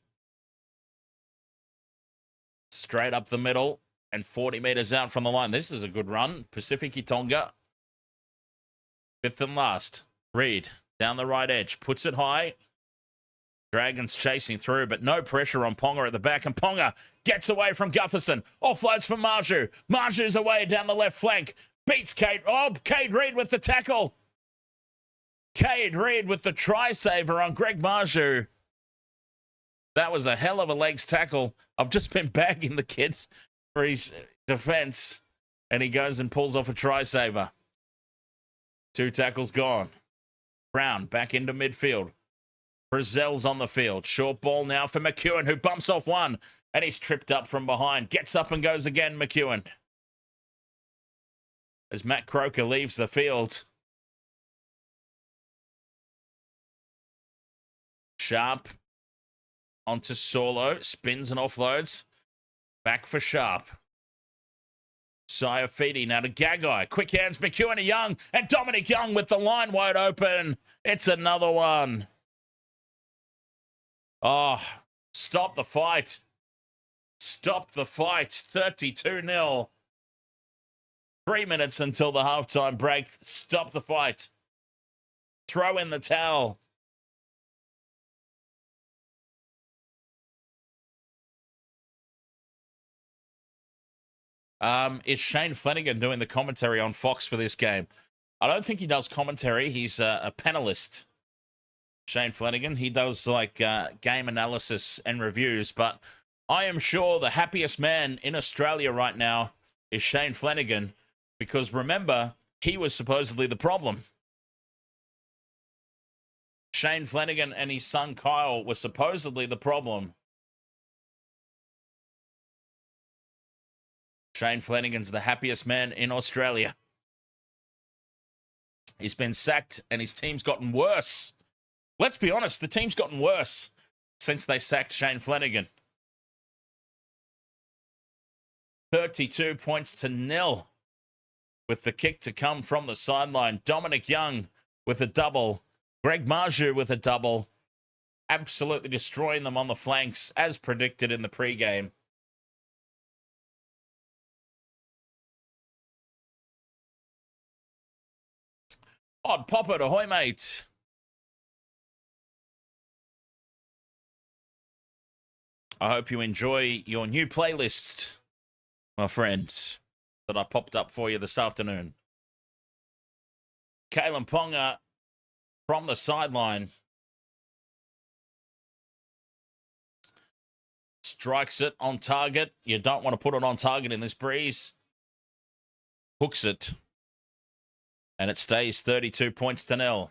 Straight up the middle and 40 metres out from the line. This is a good run. Pacific Tonga. Fifth and last. Reed down the right edge. Puts it high. Dragons chasing through, but no pressure on Ponga at the back. And Ponga gets away from Gutherson. Offloads for Marju. Marju's away down the left flank. Beats Cade. Oh, Cade Reed with the tackle. Cade Reed with the try saver on Greg Marju. That was a hell of a legs tackle. I've just been bagging the kid for his defense, and he goes and pulls off a try saver. 2 tackles gone. Brown back into midfield. Brazell's on the field. Short ball now for McEwen, who bumps off one, and he's tripped up from behind. Gets up and goes again, McEwen. As Matt Croker leaves the field. Sharp onto Solo. Spins and offloads. Back for Sharp. Saifidi now to Gagai. Quick hands, McEwen to Young. And Dominic Young with the line wide open. It's another one. Oh, stop the fight. Stop the fight. 32-0. 3 minutes until the halftime break. Stop the fight. Throw in the towel. Is Shane Flanagan doing the commentary on Fox for this game? I don't think he does commentary. He's a panelist. Shane Flanagan. He does like game analysis and reviews, but I am sure the happiest man in Australia right now is Shane Flanagan, because remember, he was supposedly the problem. Shane Flanagan and his son Kyle were supposedly the problem. Shane Flanagan's the happiest man in Australia. He's been sacked and his team's gotten worse. Let's be honest, the team's gotten worse since they sacked Shane Flanagan. 32 points to nil with the kick to come from the sideline. Dominic Young with a double. Greg Marju with a double. Absolutely destroying them on the flanks as predicted in the pregame. Odd Popper, ahoy, mate. I hope you enjoy your new playlist, my friend, that I popped up for you this afternoon. Kalyn Ponga from the sideline. Strikes it on target. You don't want to put it on target in this breeze. Hooks it. And it stays 32 points to 0.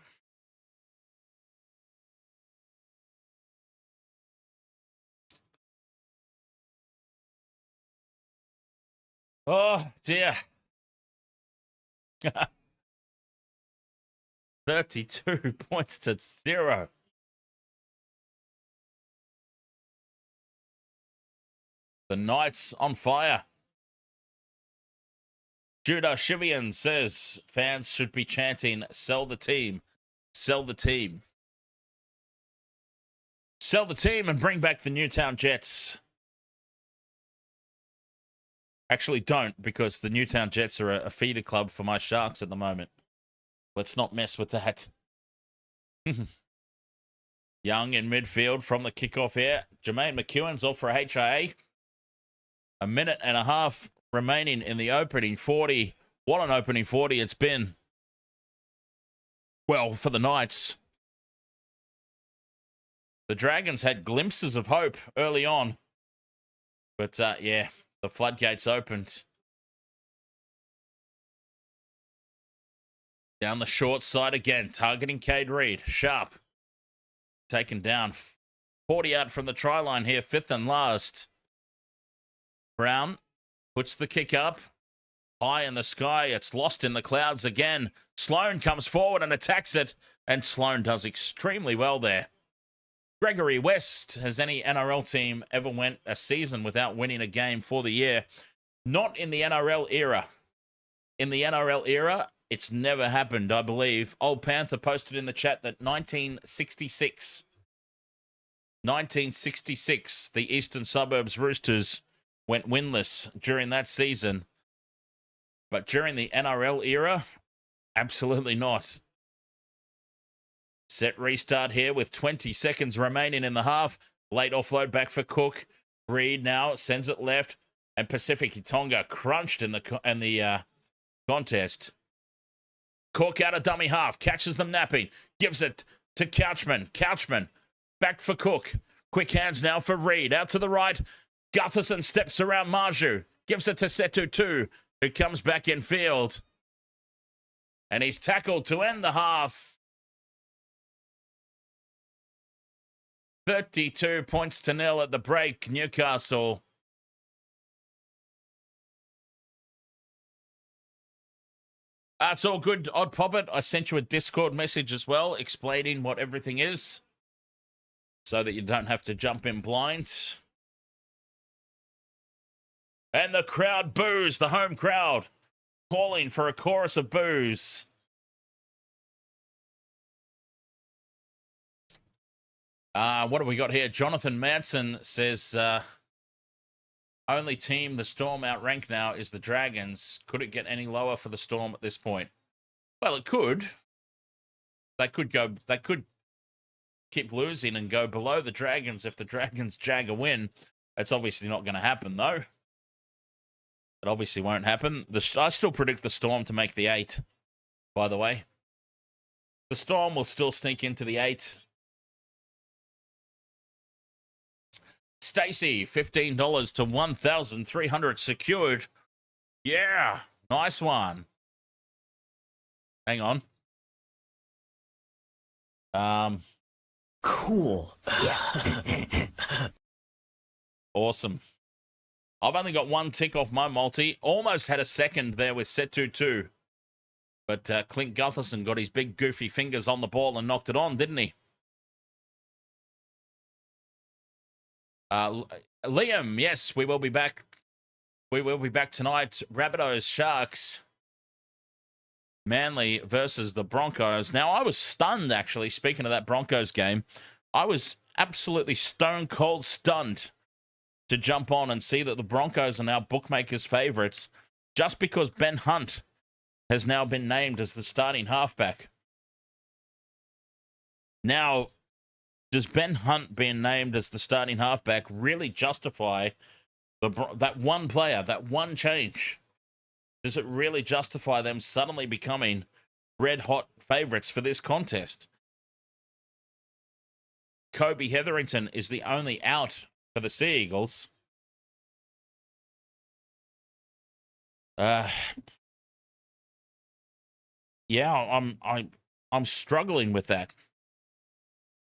Oh, dear. 32 points to 0. The Knights on fire. Judah Shivian says fans should be chanting, sell the team, sell the team. Sell the team and bring back the Newtown Jets. Actually, don't, because the Newtown Jets are a feeder club for my Sharks at the moment. Let's not mess with that. Young in midfield from the kickoff here. Jermaine McEwen's off for a HIA. A minute and a half remaining in the opening 40. What an opening 40 it's been. Well, for the Knights. The Dragons had glimpses of hope early on. But, yeah, the floodgates opened. Down the short side again, targeting Cade Reed. Sharp. Taken down. 40 out from the try line here, fifth and last. Brown puts the kick up. High in the sky. It's lost in the clouds again. Sloan comes forward and attacks it. And Sloan does extremely well there. Gregory West, has any NRL team ever went a season without winning a game for the year? Not in the NRL era. In the NRL era, it's never happened, I believe. Old Panther posted in the chat that 1966, the Eastern Suburbs Roosters went winless during that season. But during the NRL era, absolutely not. Set restart here with 20 seconds remaining in the half. Late offload back for Cook. Reed now sends it left. And Pacific Tonga crunched in the contest. Cook out of dummy half. Catches them napping. Gives it to Couchman. Couchman back for Cook. Quick hands now for Reed. Out to the right. Gutherson steps around Marju. Gives it to Setu, who comes back in field. And he's tackled to end the half. 32 points to 0 at the break, Newcastle. That's all good, Odd Poppet. I sent you a Discord message as well, explaining what everything is, so that you don't have to jump in blind. And the crowd boos, the home crowd, calling for a chorus of boos. What have we got here? Jonathan Manson says, only team the Storm outranked now is the Dragons. Could it get any lower for the Storm at this point? Well, it could. They could keep losing and go below the Dragons if the Dragons jag a win. That's obviously not going to happen, though. It obviously won't happen. I still predict the Storm to make the 8, by the way. The Storm will still sneak into the 8. Stacey, $15 to 1,300 secured. Yeah, nice one. Hang on. Cool. Yeah. Awesome. I've only got one tick off my multi. Almost had a second there with Setu 2. But Clint Gutherson got his big goofy fingers on the ball and knocked it on, didn't he? Liam, yes, we will be back. We will be back tonight. Rabbitohs, Sharks. Manly versus the Broncos. Now, I was stunned, actually, speaking of that Broncos game. I was absolutely stone cold stunned to jump on and see that the Broncos are now bookmakers' favourites just because Ben Hunt has now been named as the starting halfback. Now, does Ben Hunt being named as the starting halfback really justify that one player, that one change? Does it really justify them suddenly becoming red-hot favourites for this contest. Kobe Hetherington is the only out for the Sea Eagles. Yeah, I'm struggling with that.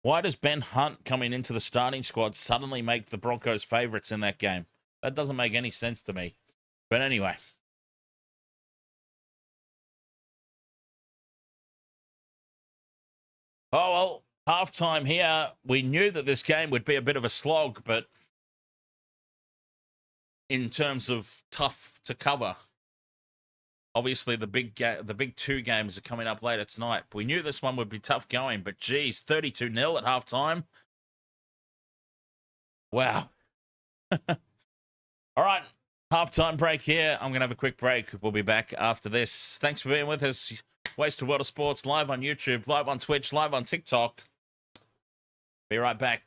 Why does Ben Hunt coming into the starting squad suddenly make the Broncos favourites in that game? That doesn't make any sense to me. But anyway. Oh, well, halftime here. We knew that this game would be a bit of a slog, but in terms of tough to cover, obviously the big two games are coming up later tonight. We knew this one would be tough going, but geez, 32-0 at halftime. Wow. All right, halftime break here. I'm going to have a quick break. We'll be back after this. Thanks for being with us. Wasted World of Sports, live on YouTube, live on Twitch, live on TikTok. Be right back.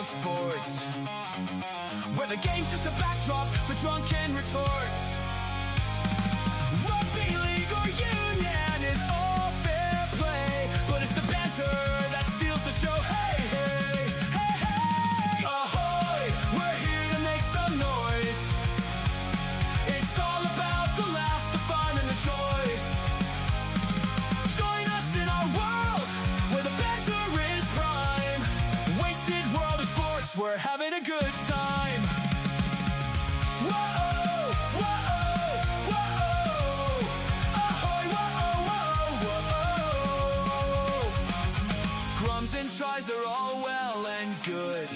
Sports, where the game's just a backdrop for drunken retorts. Rugby league or union, it's all fair play, but it's the banter that steals the show. Hey, hey, hey, hey, ahoy, we're here to make some noise. It's all about the laughs, the fun, and the choice. Join us in our world where the banter is prime. Wasted World of Sports, we're having a good time. Whoa, whoa, whoa, ahoy, whoa, whoa, whoa. Scrums and tries, they're all well and good,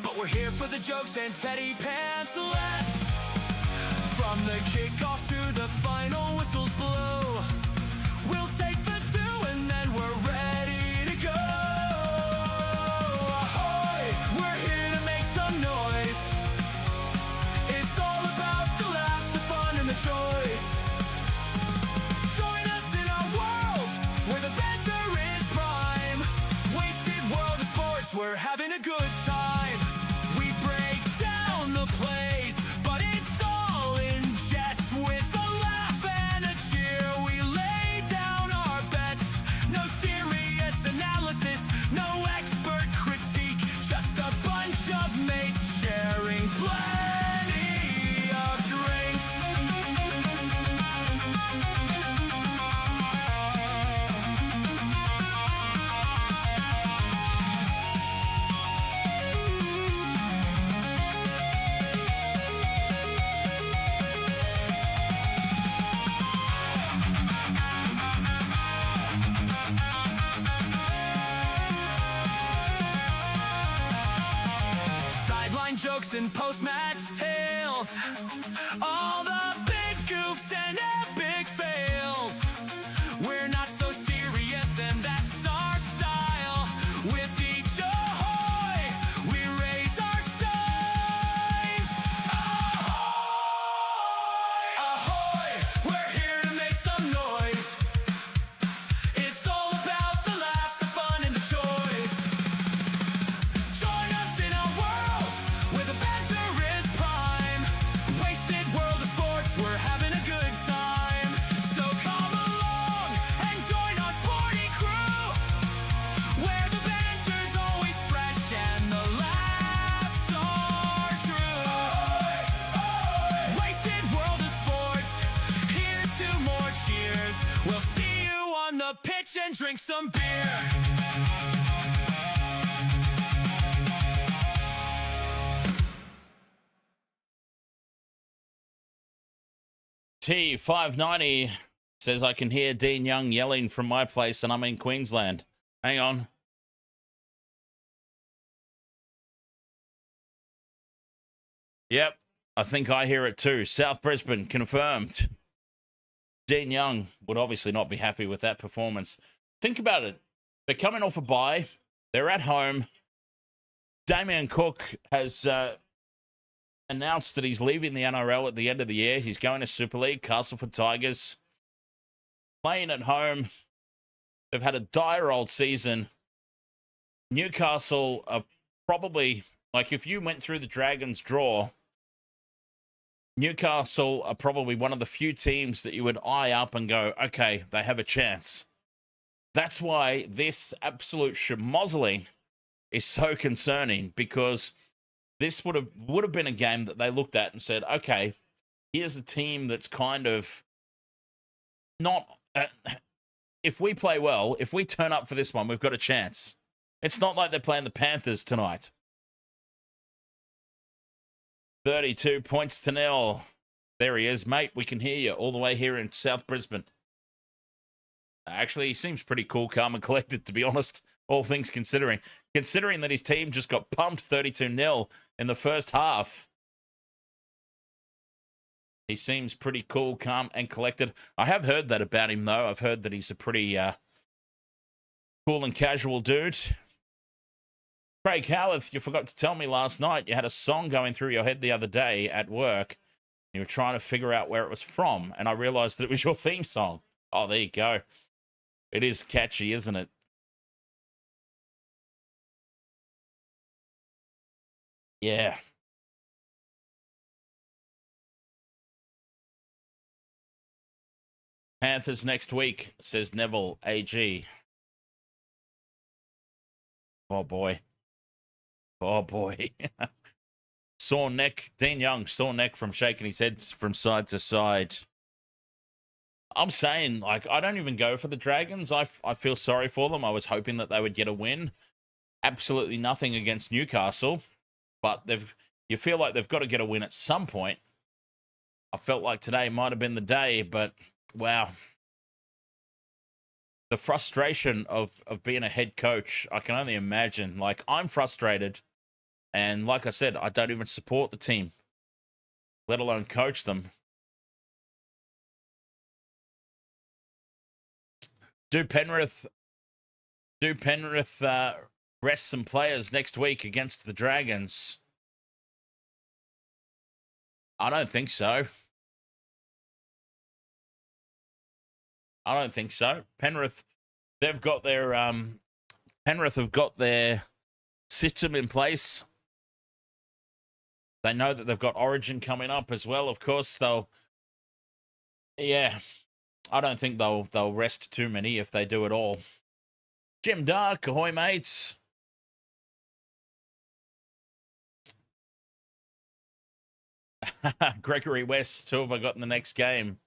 but we're here for the jokes and teddy pants less. From the kickoff to the final whistles blow, we'll take the two and then we're ready to go. Ahoy, we're here to make some noise. It's all about the laughs, the fun, and the choice. Join us in our world where the banter is prime. Wasted World of Sports, we're having a good time. We break down the plays, but it's all in jest. With a laugh and a cheer, we lay down our bets. No serious analysis, no expert critique, just a bunch of mates sharing plenty of drinks. Sideline jokes and post-match tales, all the big goofs and epic fails. We're not so serious and that's our style. With each ahoy, we raise our steins. Ahoy, ahoy, we're here to make some noise. It's all about the laughs, the fun, and the choice. Join us in our world where the banter is prime. Wasted World of Sports, we're having a good time. So come along and join our sporty crew, where the banter's always fresh and the laughs are true. Wasted World of Sports, here's to more cheers. We'll see you on the pitch and drink some beer. T590 says, I can hear Dean Young yelling from my place and I'm in Queensland. Hang on. Yep, I think I hear it too. South Brisbane, confirmed. Dean Young would obviously not be happy with that performance. Think about it. they're coming off a bye. They're at home. Damien Cook has announced that he's leaving the NRL at the end of the year. He's going to Super League, Castleford Tigers. Playing at home. They've had a dire old season. Newcastle are probably, like if you went through the Dragons draw, Newcastle are probably one of the few teams that you would eye up and go, okay, they have a chance. That's why this absolute schmozzling is so concerning, because this would have been a game that they looked at and said, okay, here's a team that's kind of not... if we play well, if we turn up for this one, we've got a chance. It's not like they're playing the Panthers tonight. 32 points to nil. There he is, mate. We can hear you all the way here in South Brisbane. Actually, he seems pretty cool, calm and collected, to be honest, all things considering. Considering that his team just got pumped 32-0 in the first half. He seems pretty cool, calm and collected. I have heard that about him, though. I've heard that he's a pretty cool and casual dude. Craig Howarth, you forgot to tell me last night you had a song going through your head the other day at work. You were trying to figure out where it was from, and I realized that it was your theme song. Oh, there you go. It is catchy, isn't it? Yeah. Panthers next week, says Neville AG. Oh, boy. Oh, boy. Sore neck. Dean Young, sore neck from shaking his head from side to side. I'm saying, like, I don't even go for the Dragons. I feel sorry for them. I was hoping that they would get a win. Absolutely nothing against Newcastle. But you feel like they've got to get a win at some point. I felt like today might have been the day, but wow. The frustration of being a head coach, I can only imagine. Like, I'm frustrated. And like I said, I don't even support the team, let alone coach them. Do Penrith rest some players next week against the Dragons? I don't think so. I don't think so. Penrith, they've got their Penrith have got their system in place. They know that they've got Origin coming up as well. Of course, yeah. I don't think they'll rest too many if they do it all. Jim Dark, ahoy, mates. Gregory West, who have I got in the next game?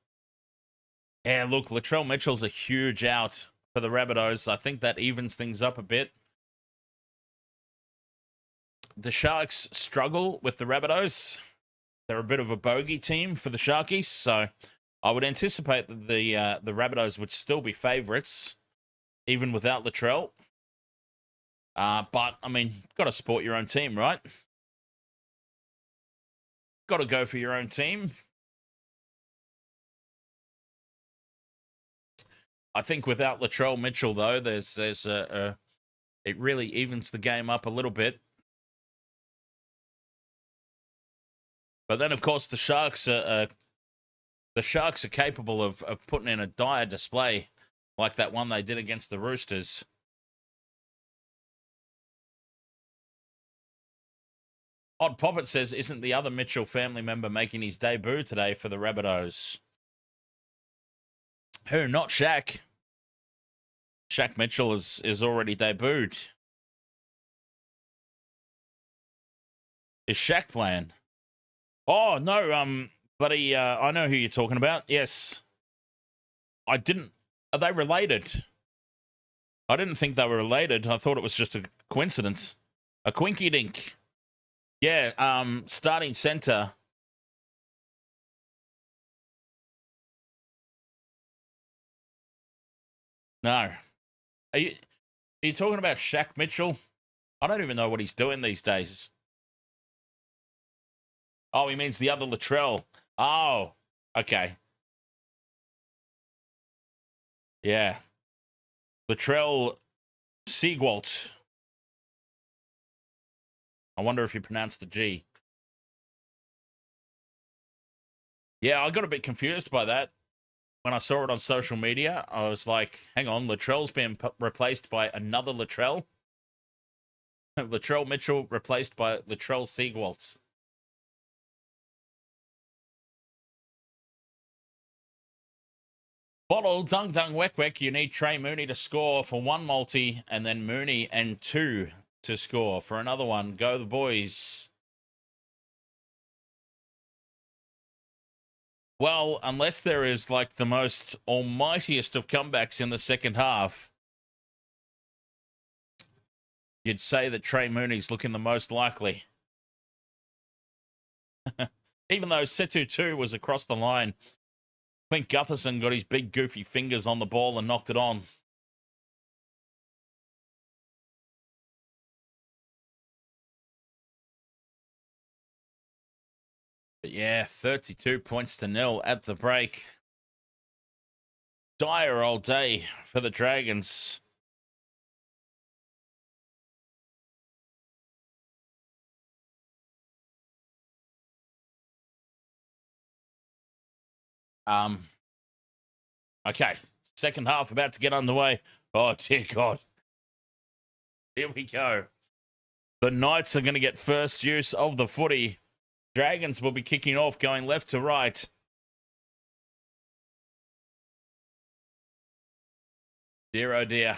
Yeah, look, Latrell Mitchell's a huge out for the Rabbitohs. I think that evens things up a bit. The Sharks struggle with the Rabbitohs. They're a bit of a bogey team for the Sharkies, so I would anticipate that the Rabbitohs would still be favourites, even without Latrell. But, I mean, got to support your own team, right? Got to go for your own team. I think without Latrell Mitchell, though, it really evens the game up a little bit. But then, of course, the Sharks are capable of putting in a dire display like that one they did against the Roosters. Odd Poppet says, isn't the other Mitchell family member making his debut today for the Rabbitohs? Who? Not Shaq. Shaq Mitchell is already debuted. Is Shaq playing? Oh, no, buddy, I know who you're talking about. Yes. Are they related? I didn't think they were related. I thought it was just a coincidence. A quinky dink. Yeah, starting center. No. Are you talking about Shaq Mitchell? I don't even know what he's doing these days. Oh, he means the other Latrell. Oh, okay. Yeah. Latrell Seagwalt. I wonder if you pronounce the G. Yeah, I got a bit confused by that. When I saw it on social media, I was like, hang on, Latrell's been replaced by another Latrell? Latrell Mitchell replaced by Latrell Seagwalt. Bottle, dung, dung, weck, weck. You need Trey Mooney to score for one multi, and then Mooney and two to score for another one. Go the boys. Well, unless there is like the most almightiest of comebacks in the second half, you'd say that Trey Mooney's looking the most likely. Even though Setu 2 was across the line, Clinton Gutherson got his big goofy fingers on the ball and knocked it on. But yeah, 32 points to 0 at the break. Dire all day for the Dragons. Okay, second half about to get underway. Oh, dear God. Here we go. The Knights are going to get first use of the footy. Dragons will be kicking off, going left to right. Dear, oh dear.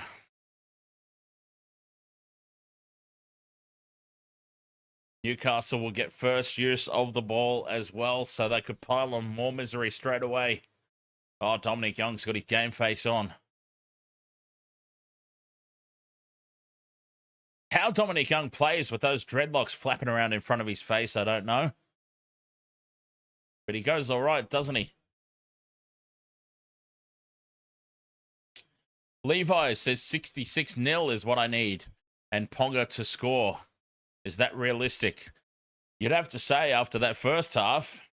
Newcastle will get first use of the ball as well, so they could pile on more misery straight away. Oh, Dominic Young's got his game face on. How Dominic Young plays with those dreadlocks flapping around in front of his face, I don't know. But he goes all right, doesn't he? Levi says 66-0 is what I need. And Ponga to score. Is that realistic? You'd have to say after that first half.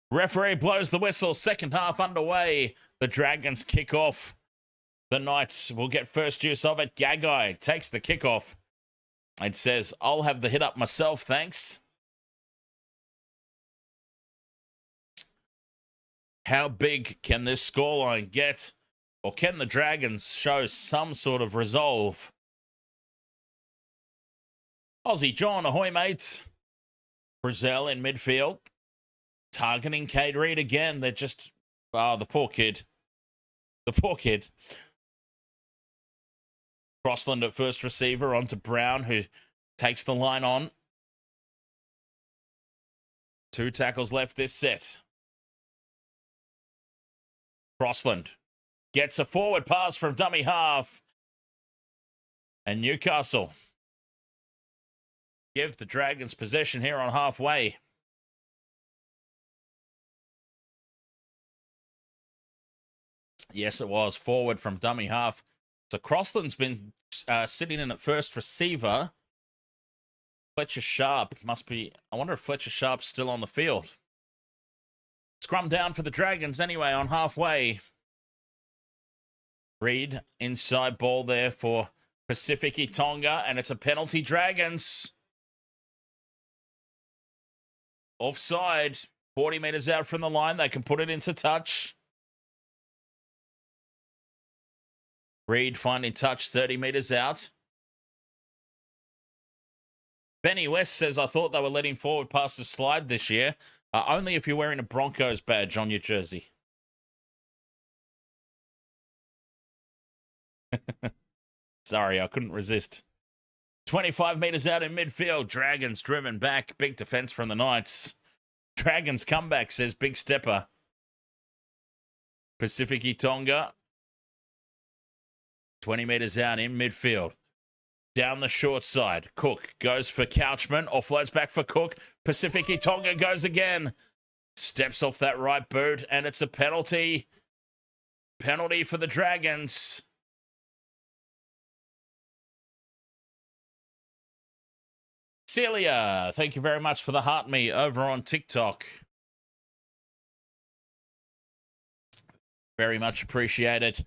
Referee blows the whistle. Second half underway. The Dragons kick off. The Knights will get first use of it. Gagai takes the kickoff. It says, I'll have the hit up myself, thanks. How big can this scoreline get? Or can the Dragons show some sort of resolve? Aussie John, ahoy, mate. Brazil in midfield. Targeting Cade Reed again. They're just... Oh, the poor kid. The poor kid. Crossland at first receiver onto Brown, who takes the line on. 2 tackles left this set. Crossland gets a forward pass from dummy half. And Newcastle give the Dragons possession here on halfway. Yes, it was. Forward from dummy half. So Crossland's been sitting in at first receiver. Fletcher Sharp must be... I wonder if Fletcher Sharp's still on the field. Scrum down for the Dragons anyway on halfway. Reed, inside ball there for Pacific Tonga, and it's a penalty, Dragons. Offside, 40 metres out from the line. They can put it into touch. Reed finding touch 30 metres out. Benny West says, I thought they were letting forward passes slide this year. Only if you're wearing a Broncos badge on your jersey. Sorry, I couldn't resist. 25 metres out in midfield. Dragons driven back. Big defence from the Knights. Dragons comeback, says Big Stepper. Pacific Tonga. 20 metres out in midfield. Down the short side. Cook goes for Couchman. Offloads back for Cook. Pacific Tonga goes again. Steps off that right boot. And it's a penalty. Penalty for the Dragons. Celia, thank you very much for the heart me over on TikTok. Very much appreciated.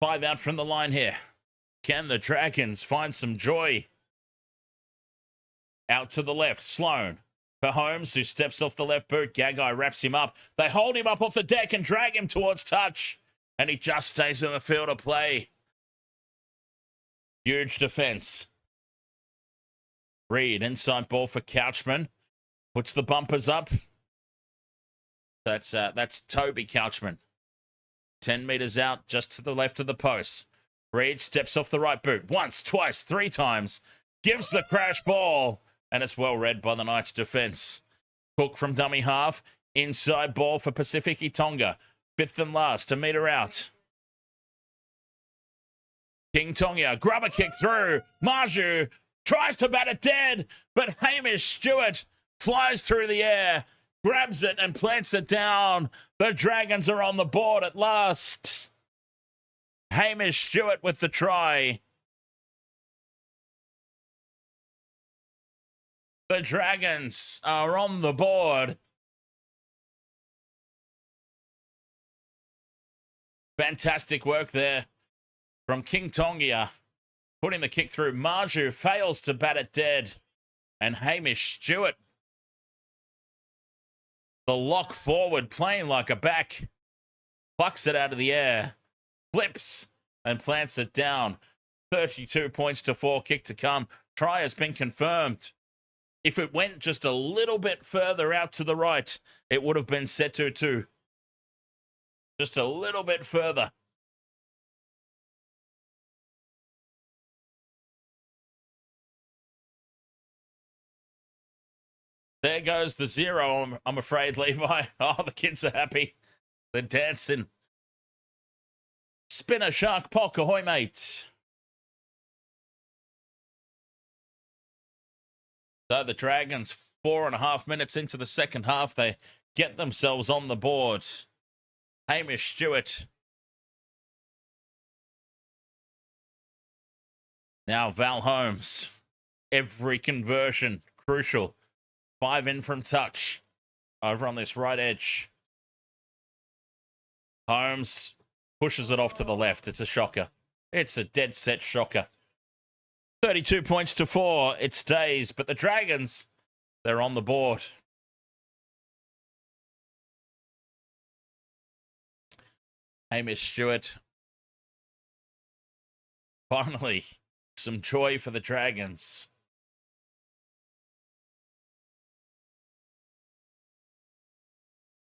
5 out from the line here. Can the Dragons find some joy? Out to the left, Sloan. For Holmes, who steps off the left boot. Gagai wraps him up. They hold him up off the deck and drag him towards touch. And he just stays in the field of play. Huge defense. Reed, inside ball for Couchman. Puts the bumpers up. That's Toby Couchman. 10 metres out, just to the left of the post. Reed steps off the right boot. Once, twice, 3 times. Gives the crash ball. And it's well read by the Knights defence. Cook from dummy half. Inside ball for Pacific Tonga. 5th and last, a metre out. King Tonga, grubber kick through. Marju tries to bat it dead, but Hamish Stewart flies through the air, grabs it and plants it down. The Dragons are on the board at last. Hamish Stewart with the try. The Dragons are on the board. Fantastic work there from King Tonga. Putting the kick through. Marju fails to bat it dead. And Hamish Stewart, the lock forward, playing like a back, plucks it out of the air, flips and plants it down. 32 points to 4, kick to come. Try has been confirmed. If it went just a little bit further out to the right, it would have been set to 2. Just a little bit further. There goes the 0, I'm afraid, Levi. Oh, the kids are happy. They're dancing. Spinner Shark Pock, ahoy, mate. So the Dragons, 4.5 minutes into the second half, they get themselves on the board. Hamish Stewart. Now Val Holmes. Every conversion, crucial. 5 in from touch. Over on this right edge. Holmes pushes it off to the left. It's a shocker. It's a dead set shocker. 32 points to 4. It stays, but the Dragons, they're on the board. Hamish Stewart. Finally, some joy for the Dragons.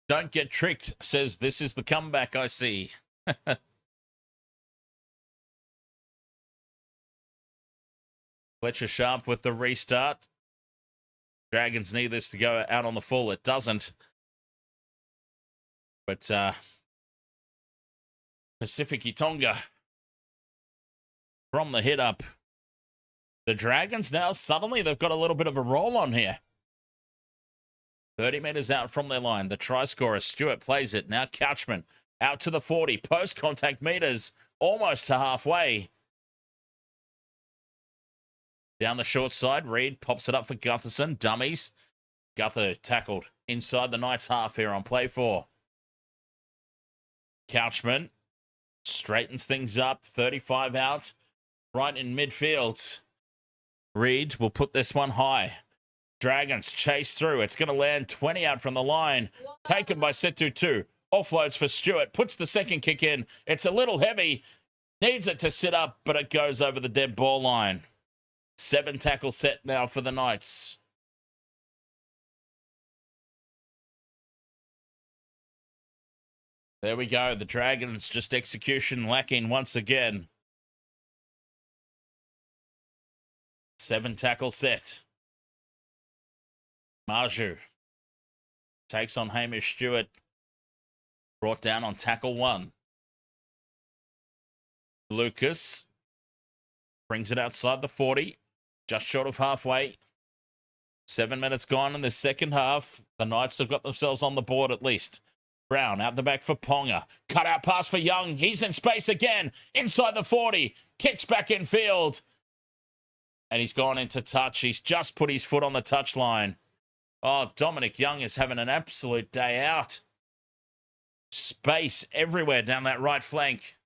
Don't get tricked, says this is the comeback I see. Fletcher Sharp with the restart. Dragons need this to go out on the full. It doesn't. But Pacific Tonga from the hit up. The Dragons now, suddenly they've got a little bit of a roll on here. 30 metres out from their line. The try scorer, Stewart, plays it. Now Couchman out to the 40. Post-contact metres almost to halfway. Down the short side, Reed pops it up for Gutherson. Dummies. Guther tackled inside the Knights half here on play 4. Couchman straightens things up. 35 out. Right in midfield. Reed will put this one high. Dragons chase through. It's going to land 20 out from the line. Taken by Setu 2. Offloads for Stewart. Puts the second kick in. It's a little heavy. Needs it to sit up, but it goes over the dead ball line. 7 tackle set now for the Knights. There we go. The Dragons just execution lacking once again. 7 tackle set. Marju takes on Hamish Stewart. Brought down on tackle 1. Lucas brings it outside the 40. Just short of halfway. 7 minutes gone in the second half. The Knights have got themselves on the board at least. Brown out the back for Ponga. Cut out pass for Young. He's in space again. Inside the 40. Kicks back in field. And he's gone into touch. He's just put his foot on the touchline. Oh, Dominic Young is having an absolute day out. space everywhere down that right flank.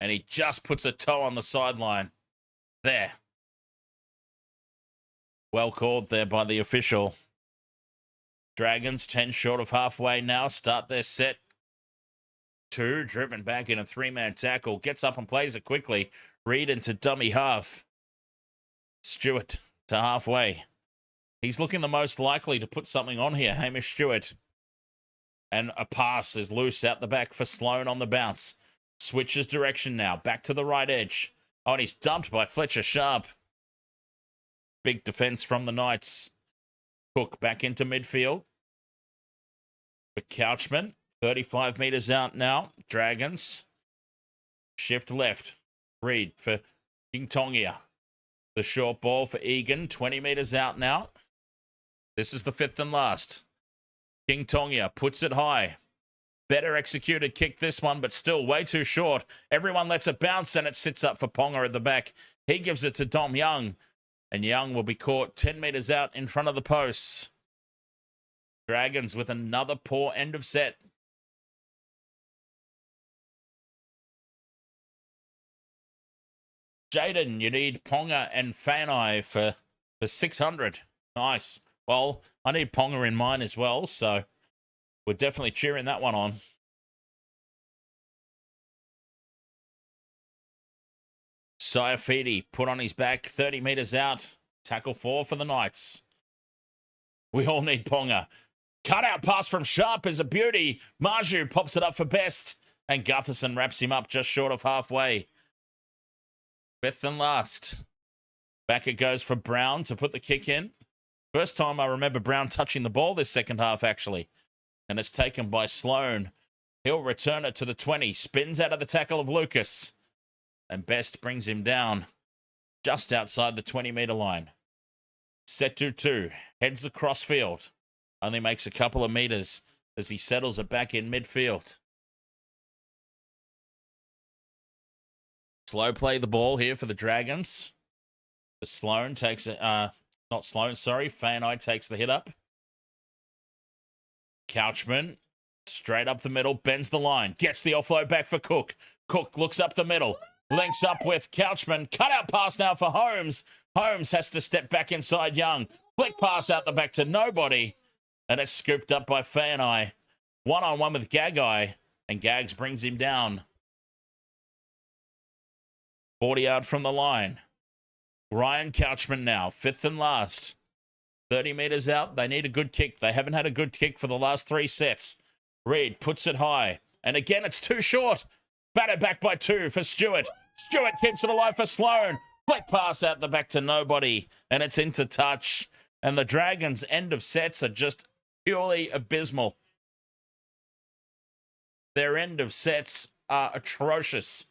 And he just puts a toe on the sideline. There. Well called there by the official. Dragons 10 short of halfway now. Start their set. 2, driven back in a 3-man tackle. Gets up and plays it quickly. Reed into dummy half. Stewart to halfway. He's looking the most likely to put something on here, Hamish Stewart. And a pass is loose out the back for Sloan on the bounce. Switches direction now. Back to the right edge. Oh, and he's dumped by Fletcher Sharp. Big defense from the Knights. Cook back into midfield. For Couchman. 35 metres out now. Dragons. Shift left. Reed for Tongia. The short ball for Egan. 20 metres out now. This is the 5th and last. Tongia puts it high. Better executed kick this one, but still way too short. Everyone lets it bounce, and it sits up for Ponga at the back. He gives it to Dom Young, and Young will be caught 10 metres out in front of the posts. Dragons with another poor end of set. Jaden, you need Ponga and Fanai for 600. Nice. Well, I need Ponga in mine as well, so we're definitely cheering that one on. Saifidi put on his back, 30 metres out. Tackle 4 for the Knights. We all need Ponga. Cutout pass from Sharp is a beauty. Marju pops it up for best, and Gutherson wraps him up just short of halfway. 5th and last. Back it goes for Brown to put the kick in. First time I remember Brown touching the ball this second half, actually. And it's taken by Sloan. He'll return it to the 20. Spins out of the tackle of Lucas. And Best brings him down just outside the 20-metre line. Set to 2. Heads across field. Only makes a couple of metres as he settles it back in midfield. Slow play the ball here for the Dragons. Sloan takes it. Not Sloan, sorry. Fanai takes the hit up. Couchman, straight up the middle, bends the line. Gets the offload back for Cook. Cook looks up the middle. Links up with Couchman. Cutout pass now for Holmes. Holmes has to step back inside Young. Flick pass out the back to nobody. And it's scooped up by Fanai. 1-on-1 with Gagai. And Gags brings him down. 40 out from the line. Ryan Couchman now, 5th and last. 30 metres out. They need a good kick. They haven't had a good kick for the last 3 sets. Reed puts it high. And again, it's too short. Batted back by 2 for Stewart. Stewart keeps it alive for Sloan. Flick pass out the back to nobody. And it's into touch. And the Dragons' end of sets are just purely abysmal. Their end of sets are atrocious.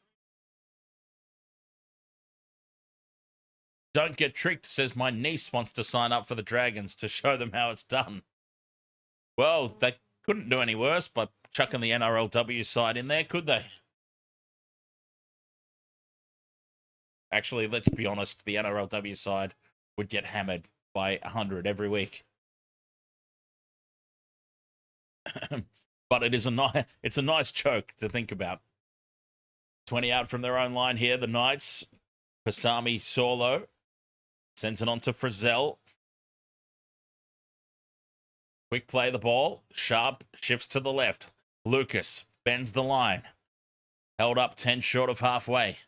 Don't get tricked, says my niece wants to sign up for the Dragons to show them how it's done. Well, they couldn't do any worse by chucking the NRLW side in there, could they? Actually, let's be honest, the NRLW side would get hammered by 100 every week. But it's a nice joke to think about. 20 out from their own line here, the Knights. Pasami Sorlo sends it on to Frizzell. Quick play the ball. Sharp shifts to the left. Lucas bends the line. Held up 10 short of halfway.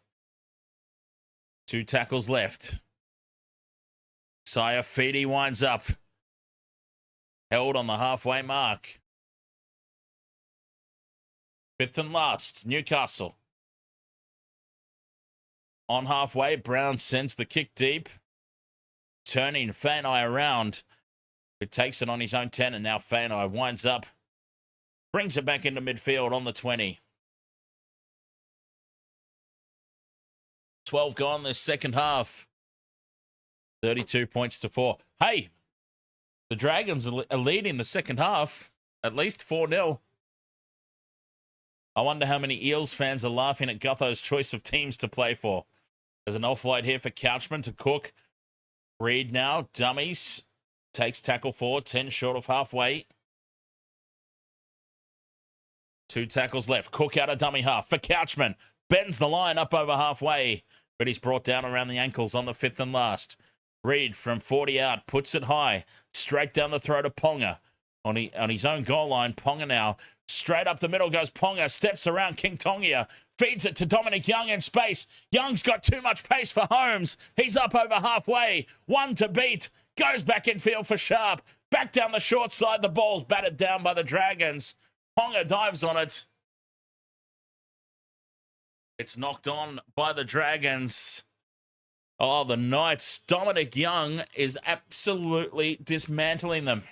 2 tackles left. Saifidi winds up. Held on the halfway mark. 5th and last, Newcastle. On halfway, Brown sends the kick deep. Turning Fanai around, who takes it on his own 10, and now Fanai winds up. Brings it back into midfield on the 20. 12 gone this second half. 32 points to 4. Hey, the Dragons are leading the second half. At least 4-0. I wonder how many Eels fans are laughing at Gutho's choice of teams to play for. There's an offload here for Couchman to Cook. Reed now, dummies. Takes tackle 4, 10 short of halfway. 2 tackles left. Cook out a dummy half for Couchman. Bends the line up over halfway, but he's brought down around the ankles on the 5th and last. Reed from 40 out, puts it high, straight down the throat of Ponga. On his own goal line, Ponga now, straight up the middle goes Ponga, steps around King Tongia, feeds it to Dominic Young in space. Young's got too much pace for Holmes. He's up over halfway, 1 to beat, goes back in field for Sharp. Back down the short side, the ball's batted down by the Dragons. Ponga dives on it. It's knocked on by the Dragons. Oh, the Knights. Dominic Young is absolutely dismantling them.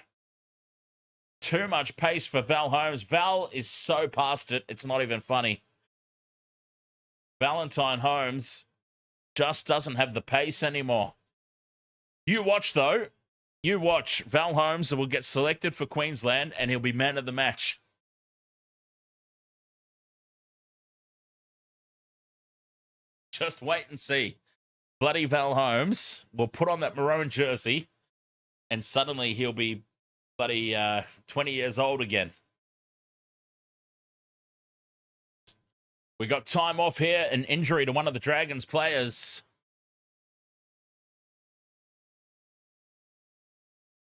Too much pace for Val Holmes. Val is so past it, it's not even funny. Valentine Holmes just doesn't have the pace anymore. You watch, though. You watch. Val Holmes will get selected for Queensland, and he'll be man of the match. Just wait and see. Bloody Val Holmes will put on that maroon jersey, and suddenly he'll be bloody 20 years old again. We got time off here, an injury to one of the Dragons players.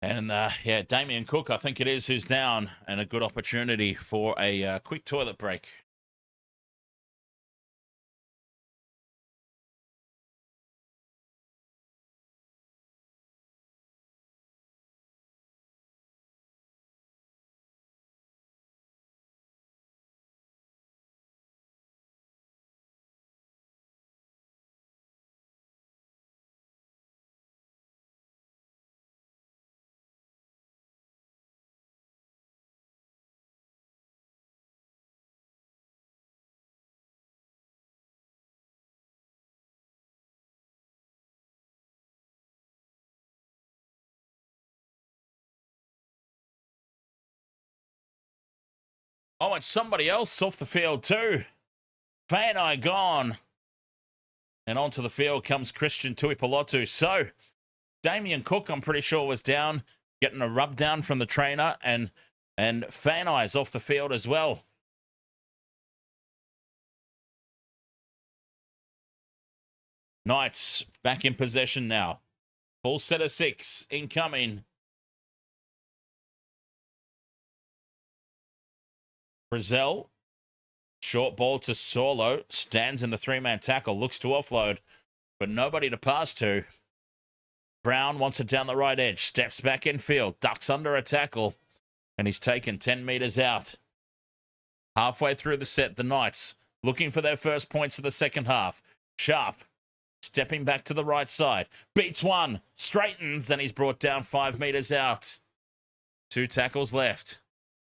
And yeah, Damien Cook, I think it is, who's down, and a good opportunity for a quick toilet break. Oh, and somebody else off the field too. Fanai gone. And onto the field comes Christian Tuipulotu. So, Damien Cook, I'm pretty sure, was down, getting a rub down from the trainer, and Fanai's off the field as well. Knights back in possession now. Full set of 6 incoming. Brazil, short ball to Solo, stands in the 3-man tackle, looks to offload, but nobody to pass to. Brown wants it down the right edge, steps back in field, ducks under a tackle, and he's taken 10 metres out. Halfway through the set, the Knights looking for their first points of the second half. Sharp, stepping back to the right side, beats one, straightens, and he's brought down 5 metres out. 2 tackles left.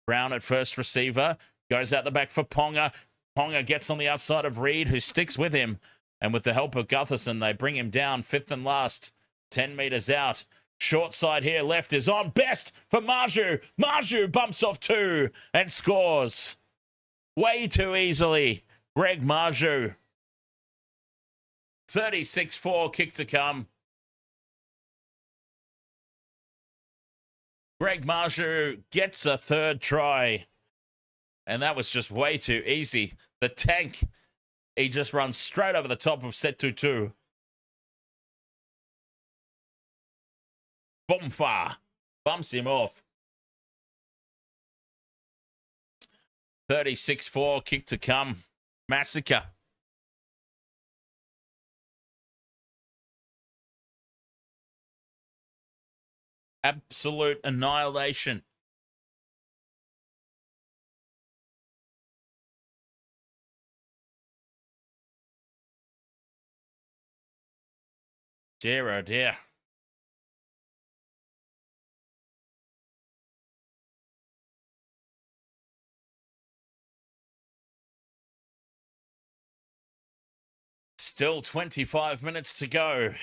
Brown at first receiver, goes out the back for Ponga. Ponga gets on the outside of Reed, who sticks with him. And with the help of Gutherson, they bring him down 5th and last, 10 metres out. Short side here, left is on. Best for Marju. Marju bumps off 2 and scores. Way too easily. Greg Marju. 36-4, kick to come. Greg Marju gets a 3rd try. And that was just way too easy. The tank, he just runs straight over the top of Setutu. Bomfa bumps him off. 36-4, kick to come. Massacre. Absolute annihilation. Dear, oh dear. Still 25 minutes to go.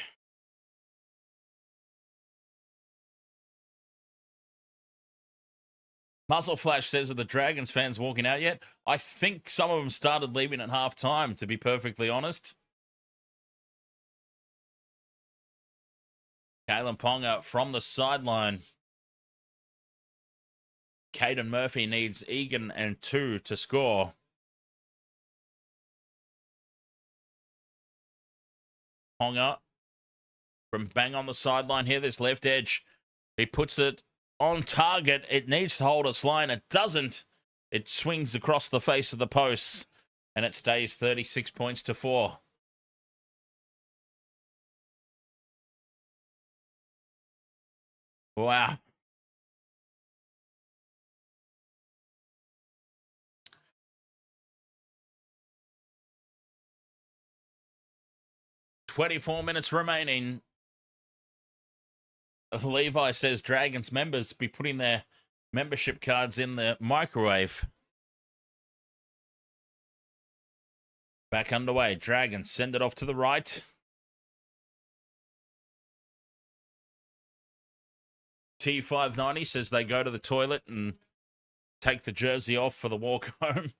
Muzzle Flash says, are the Dragons fans walking out yet? I think some of them started leaving at half time, to be perfectly honest. Kalyn Ponga from the sideline. Caden Murphy needs Egan and 2 to score. Ponga from bang on the sideline here, this left edge. He puts it on target. It needs to hold its line. It doesn't. It swings across the face of the posts, and it stays 36 points to 4. Wow. "24 minutes remaining." Levi says Dragons members be putting their membership cards in the microwave. Back underway. Dragons send it off to the right. T590 says they go to the toilet and take the jersey off for the walk home.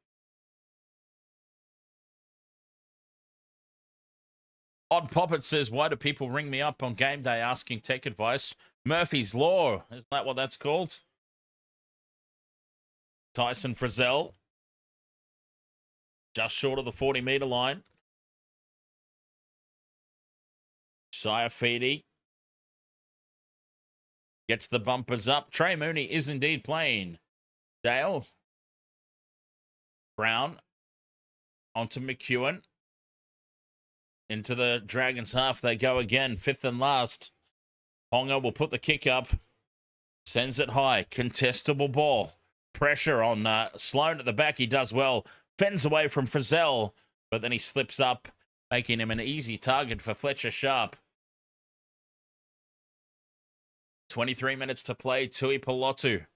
Odd Poppet says, why do people ring me up on game day asking tech advice? Murphy's Law. Isn't that what that's called? Tyson Frizzell. Just short of the 40-metre line. Saifidi gets the bumpers up. Trey Mooney is indeed playing. Dale. Brown. Onto McEwen. Into the Dragons half they go again. 5th and last. Ponga will put the kick up. Sends it high. Contestable ball. Pressure on Sloan at the back. He does well. Fends away from Frizzell. But then he slips up, making him an easy target for Fletcher Sharp. 23 minutes to play. Tui Pelotu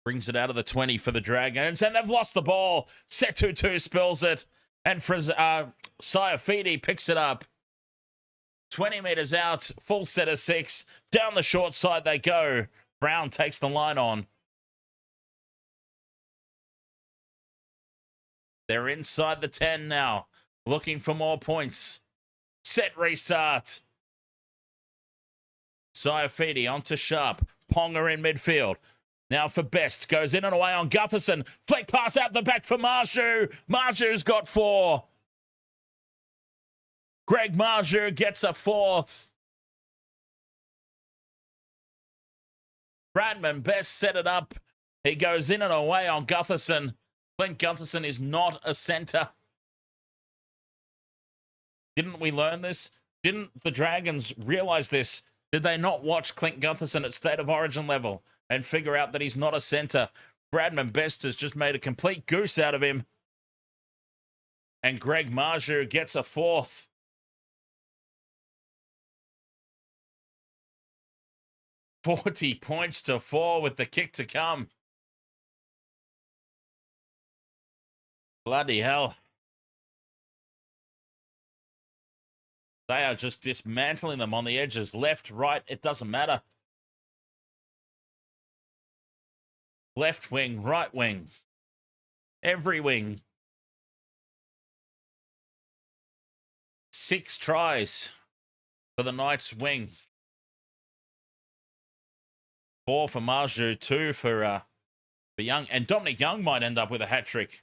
brings it out of the 20 for the Dragons. And they've lost the ball. Setutu spills it. And Saifidi picks it up. 20 metres out. Full set of 6. Down the short side they go. Brown takes the line on. They're inside the 10 now. Looking for more points. Set restart. Saifidi onto Sharp. Ponga in midfield. Now for Best. Goes in and away on Gutherson. Flick pass out the back for Marshu. Marshu's got 4. Greg Marshu gets a 4th. Bradman Best set it up. He goes in and away on Gutherson. Clint Gutherson is not a centre. Didn't we learn this? Didn't the Dragons realise this? Did they not watch Clint Gutherson at State of Origin level and figure out that he's not a centre? Bradman Best has just made a complete goose out of him. And Greg Marshu gets a 4th. $40 points to 4 with the kick to come. Bloody hell. They are just dismantling them on the edges. Left, right, it doesn't matter. Left wing, right wing. Every wing. 6 tries for the Knights wing. 4 for Marshu, 2 for Young. And Dominic Young might end up with a hat-trick.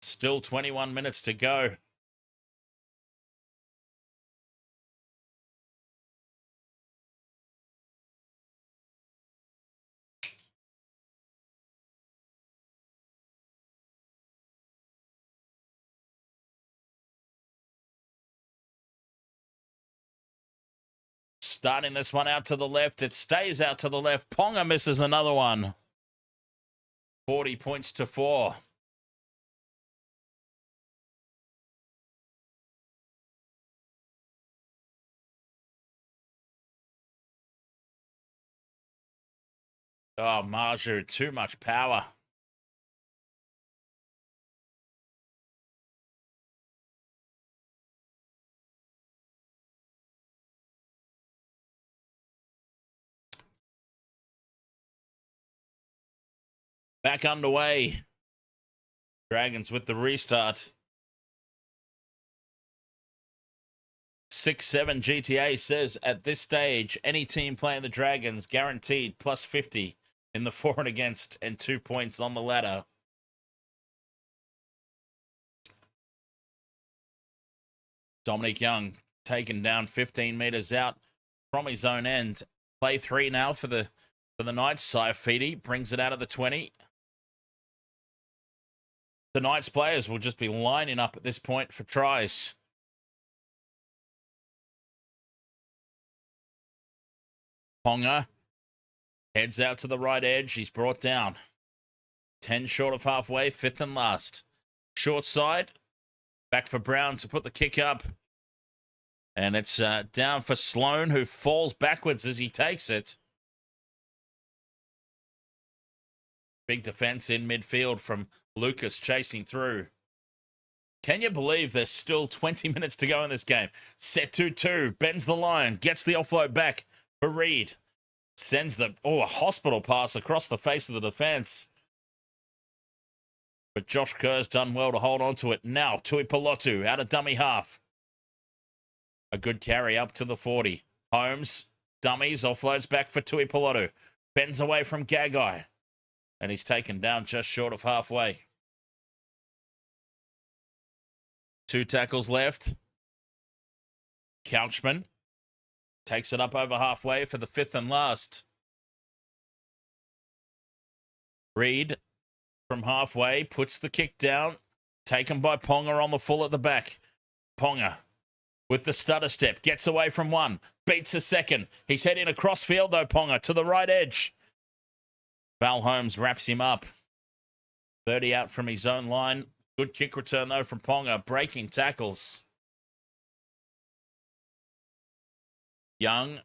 Still 21 minutes to go. Starting this one out to the left. It stays out to the left. Ponga misses another one. 40 points to 4. Oh, Marshu, too much power. Back underway. Dragons with the restart. 6-7 GTA says, at this stage, any team playing the Dragons guaranteed plus 50 in the for and against and 2 points on the ladder. Dominic Young taken down 15 metres out from his own end. Play 3 now for the Knights. Saifidi brings it out of the 20. The Knights players will just be lining up at this point for tries. Ponga heads out to the right edge. He's brought down. 10 short of halfway, 5th and last. Short side. Back for Brown to put the kick up. And it's down for Sloan, who falls backwards as he takes it. Big defense in midfield from Lucas chasing through. Can you believe there's still 20 minutes to go in this game? Set 2-2, bends the line, gets the offload back for Reed. Sends a hospital pass across the face of the defense. But Josh Kerr's done well to hold on to it. Now, Tui Pelotu out of dummy half. A good carry up to the 40. Holmes, dummies, offloads back for Tui Pelotu. Bends away from Gagai. And he's taken down just short of halfway. 2 tackles left. Couchman takes it up over halfway for the 5th and last. Reed from halfway puts the kick down. Taken by Ponga on the full at the back. Ponga with the stutter step. Gets away from 1. Beats a 2nd. He's heading across field though, Ponga, to the right edge. Val Holmes wraps him up. 30 out from his own line. Good kick return, though, from Ponga. Breaking tackles. Young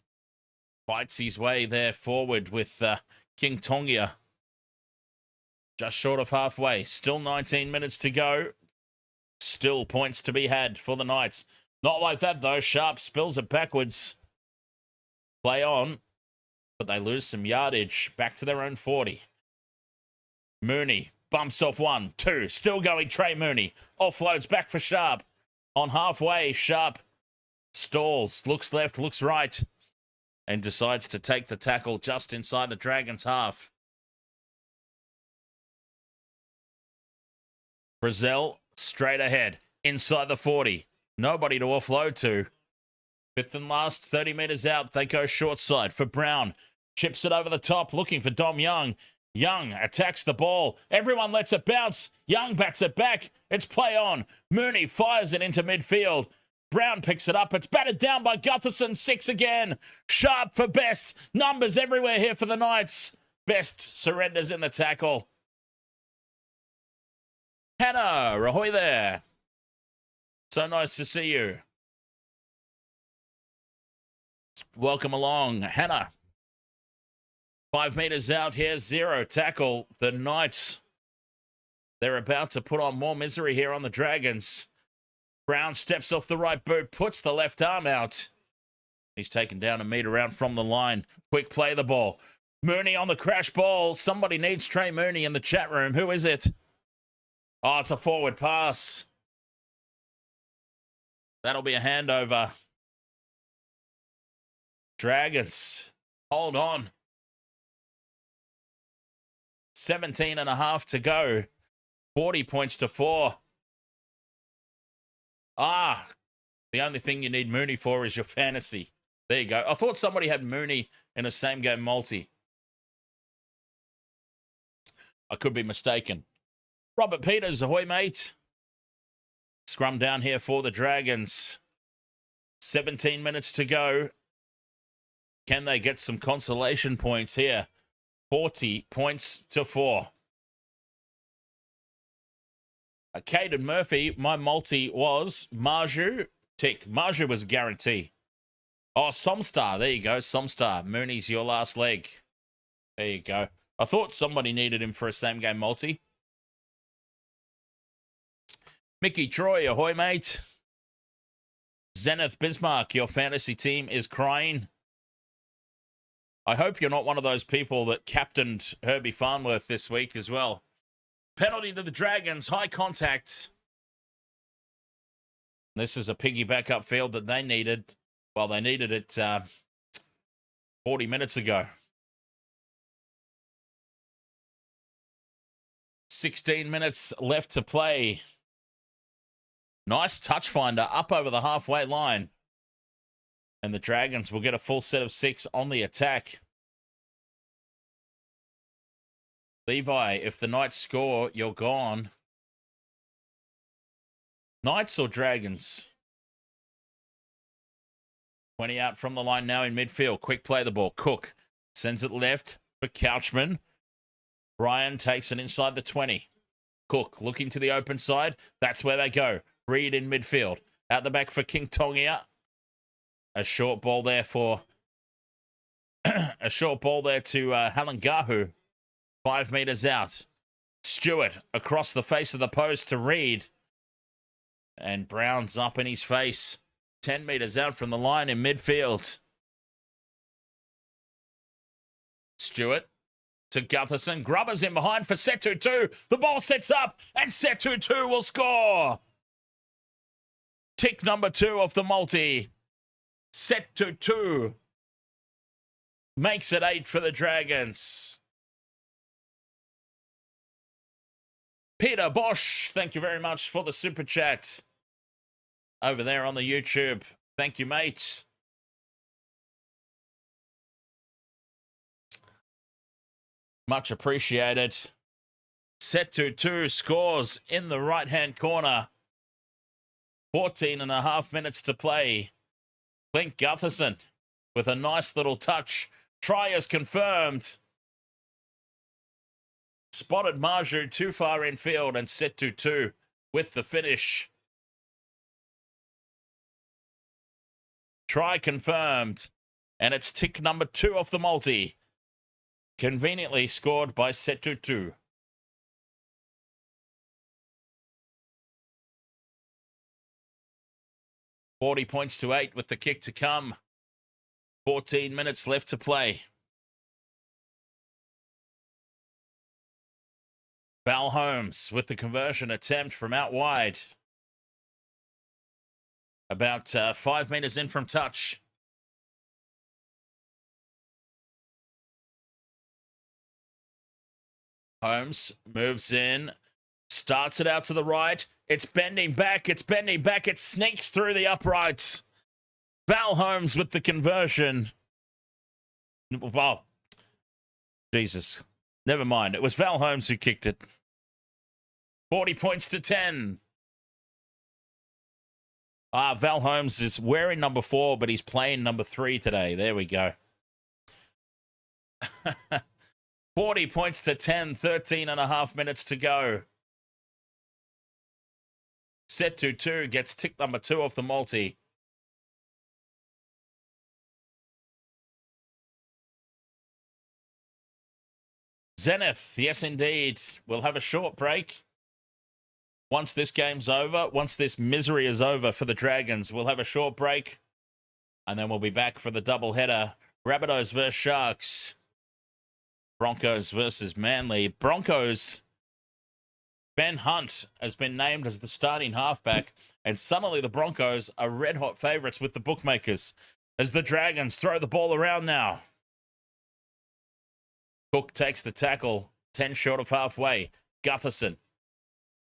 fights his way there forward with King Tongia. Just short of halfway. Still 19 minutes to go. Still points to be had for the Knights. Not like that, though. Sharp spills it backwards. Play on. But they lose some yardage. Back to their own 40. Mooney bumps off 1, 2. Still going Trey Mooney. Offloads back for Sharp. On halfway, Sharp stalls. Looks left, looks right. And decides to take the tackle just inside the Dragons' half. Brazil straight ahead. Inside the 40. Nobody to offload to. 5th and last, 30 metres out. They go short side for Brown. Chips it over the top, looking for Dom Young. Young attacks the ball. Everyone lets it bounce. Young bats it back. It's play on. Mooney fires it into midfield. Brown picks it up. It's batted down by Gutherson. 6 again. Sharp for Best. Numbers everywhere here for the Knights. Best surrenders in the tackle. Hannah, ahoy there. So nice to see you. Welcome along, Hannah. 5 metres out here, 0 tackle. The Knights, they're about to put on more misery here on the Dragons. Brown steps off the right boot, puts the left arm out. He's taken down a metre out from the line. Quick play the ball. Mooney on the crash ball. Somebody needs Trey Mooney in the chat room. Who is it? Oh, it's a forward pass. That'll be a handover. Dragons, hold on. 17 and a half to go. 40 points to 4. The only thing you need Mooney for is your fantasy. There you go. I thought somebody had Mooney in a same-game multi. I could be mistaken. Robert Peters, ahoy, mate. Scrum down here for the Dragons. 17 minutes to go. Can they get some consolation points here? 40 points to 4. Caden Murphy, my multi was Marju. Tick. Marju was a guarantee. Oh, Somstar. There you go. Somstar. Mooney's your last leg. There you go. I thought somebody needed him for a same-game multi. Mickey Troy, ahoy, mate. Zenith Bismarck, your fantasy team is crying. I hope you're not one of those people that captained Herbie Farnworth this week as well. Penalty to the Dragons, high contact. This is a piggyback upfield that they needed. Well, they needed it 40 minutes ago. 16 minutes left to play. Nice touch finder up over the halfway line. And the Dragons will get a full set of 6 on the attack. Levi, if the Knights score, you're gone. Knights or Dragons? 20 out from the line now in midfield. Quick play the ball. Cook sends it left for Couchman. Ryan takes it inside the 20. Cook looking to the open side. That's where they go. Reed in midfield. Out the back for King Tongia. A short ball there for a short ball there to Halangahu. 5 meters out. Stewart across the face of the post to Reed. And Brown's up in his face. 10 meters out from the line in midfield. Stewart to Gutherson. Grubber's in behind for Setutu. The ball sets up and Setutu will score. Tick number 2 of the multi. Setutu makes it 8 for the Dragons. Peter Bosch, thank you very much for the super chat over there on the YouTube. Thank you, mate. Much appreciated. Setutu scores in the right-hand corner. 14 and a half minutes to play. Clinton Gutherson with a nice little touch. Try is confirmed. Spotted Marju too far in field and Setutu with the finish. Try confirmed. And it's tick number 2 off the multi. Conveniently scored by Setutu. $40 points to 8 with the kick to come. 14 minutes left to play. Val Holmes with the conversion attempt from out wide. About 5 meters in from touch. Holmes moves in, starts it out to the right. It's bending back, it sneaks through the uprights. Val Holmes with the conversion. Well, Jesus. Never mind. It was Val Holmes who kicked it. 40 points to 10. Val Holmes is wearing number 4, but he's playing number 3 today. There we go. 40 points to 10, 13 and a half minutes to go. Setutu gets tick number 2 off the multi. Zenith, yes indeed. We'll have a short break. Once this game's over, once this misery is over for the Dragons, we'll have a short break. And then we'll be back for the doubleheader. Rabbitohs versus Sharks. Broncos versus Manly. Broncos. Ben Hunt has been named as the starting halfback. And suddenly the Broncos are red-hot favourites with the bookmakers. As the Dragons throw the ball around now. Cook takes the tackle, 10 short of halfway. Gutherson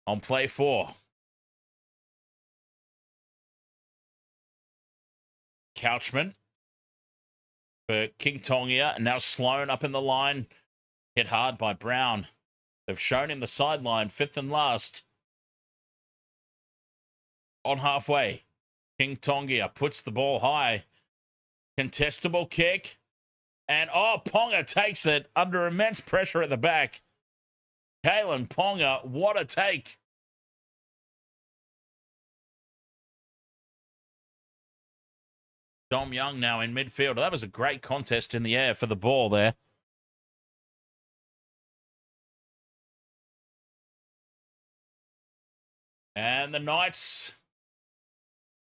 on play 4. Couchman for King Tongia. And now Sloan up in the line. Hit hard by Brown. They've shown him the sideline, 5th and last. On halfway. King Tongia puts the ball high. Contestable kick. And, Ponga takes it under immense pressure at the back. Kalyn Ponga, what a take. Dom Young now in midfield. That was a great contest in the air for the ball there. And the Knights,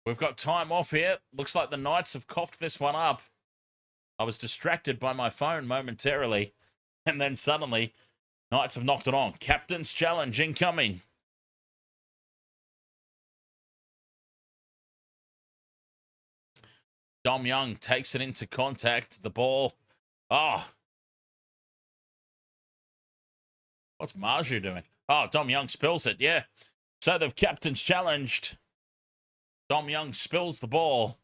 we've got time off here. Looks like the Knights have coughed this one up. I was distracted by my phone momentarily, and then suddenly, Knights have knocked it on. Captain's challenge incoming. Dom Young takes it into contact. The ball. Oh. What's Marju doing? Oh, Dom Young spills it. Yeah. So the captain's challenged. Dom Young spills the ball.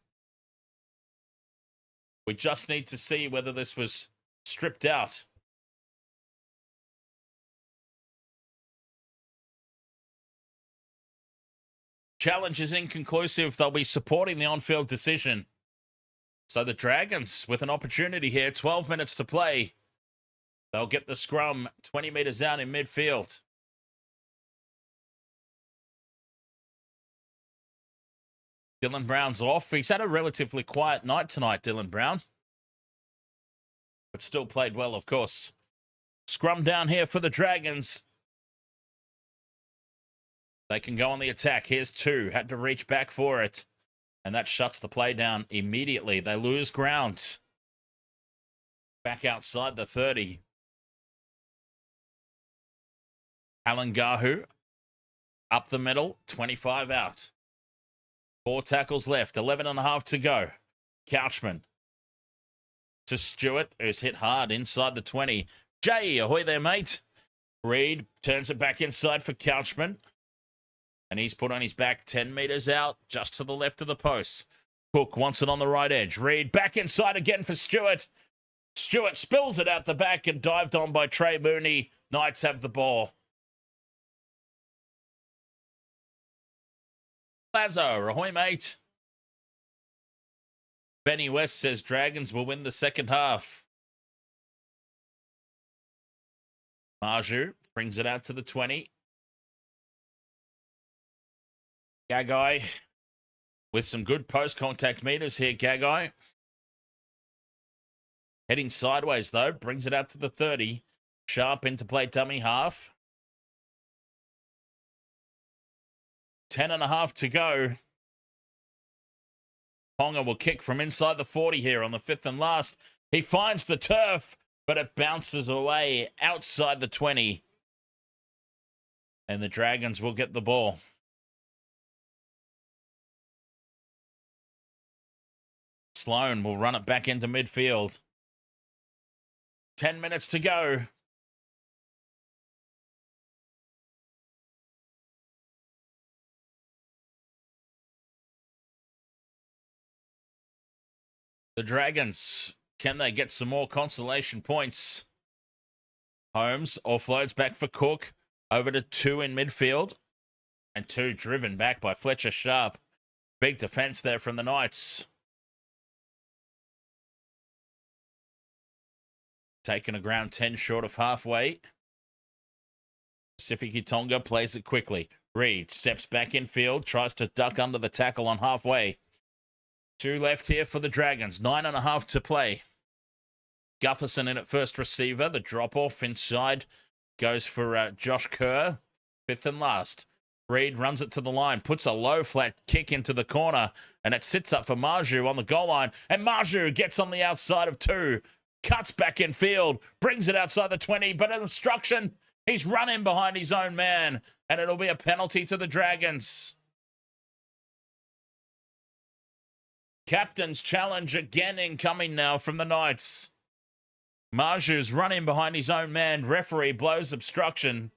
We just need to see whether this was stripped out. Challenge is inconclusive. They'll be supporting the on-field decision. So the Dragons with an opportunity here. 12 minutes to play. They'll get the scrum 20 meters out in midfield. Dylan Brown's off. He's had a relatively quiet night tonight, Dylan Brown. But still played well, of course. Scrum down here for the Dragons. They can go on the attack. Here's two. Had to reach back for it. And that shuts the play down immediately. They lose ground. Back outside the 30. Alan Gahu. Up the middle. 25 out. 4 tackles left. 11.5 to go. Couchman. To Stewart, who's hit hard inside the 20. Jay, ahoy there, mate. Reed turns it back inside for Couchman. And he's put on his back 10 meters out, just to the left of the post. Cook wants it on the right edge. Reed back inside again for Stewart. Stewart spills it out the back and dived on by Trey Mooney. Knights have the ball. Lazo, ahoy, mate. Benny West says Dragons will win the second half. Marju brings it out to the 20. Gagai with some good post-contact meters here, Gagai. Heading sideways, though. Brings it out to the 30. Sharp into play dummy half. 10.5 to go. Ponga will kick from inside the 40 here on the 5th and last. He finds the turf, but it bounces away outside the 20. And the Dragons will get the ball. Sloan will run it back into midfield. 10 minutes to go. The Dragons, can they get some more consolation points? Holmes offloads back for Cook. Over to 2 in midfield. And 2 driven back by Fletcher Sharp. Big defense there from the Knights. Taking a ground 10 short of halfway. Sifiki Tonga plays it quickly. Reed steps back in field, tries to duck under the tackle on halfway. 2 left here for the Dragons. 9.5 to play. Gutherson in at first receiver. The drop-off inside goes for Josh Kerr. 5th and last. Reed runs it to the line, puts a low flat kick into the corner, and it sits up for Marju on the goal line. And Marju gets on the outside of 2. Cuts back in field, brings it outside the 20, but an obstruction. He's run in behind his own man, and it'll be a penalty to the Dragons. Captain's challenge again incoming now from the Knights. Marju's run in behind his own man. Referee blows obstruction.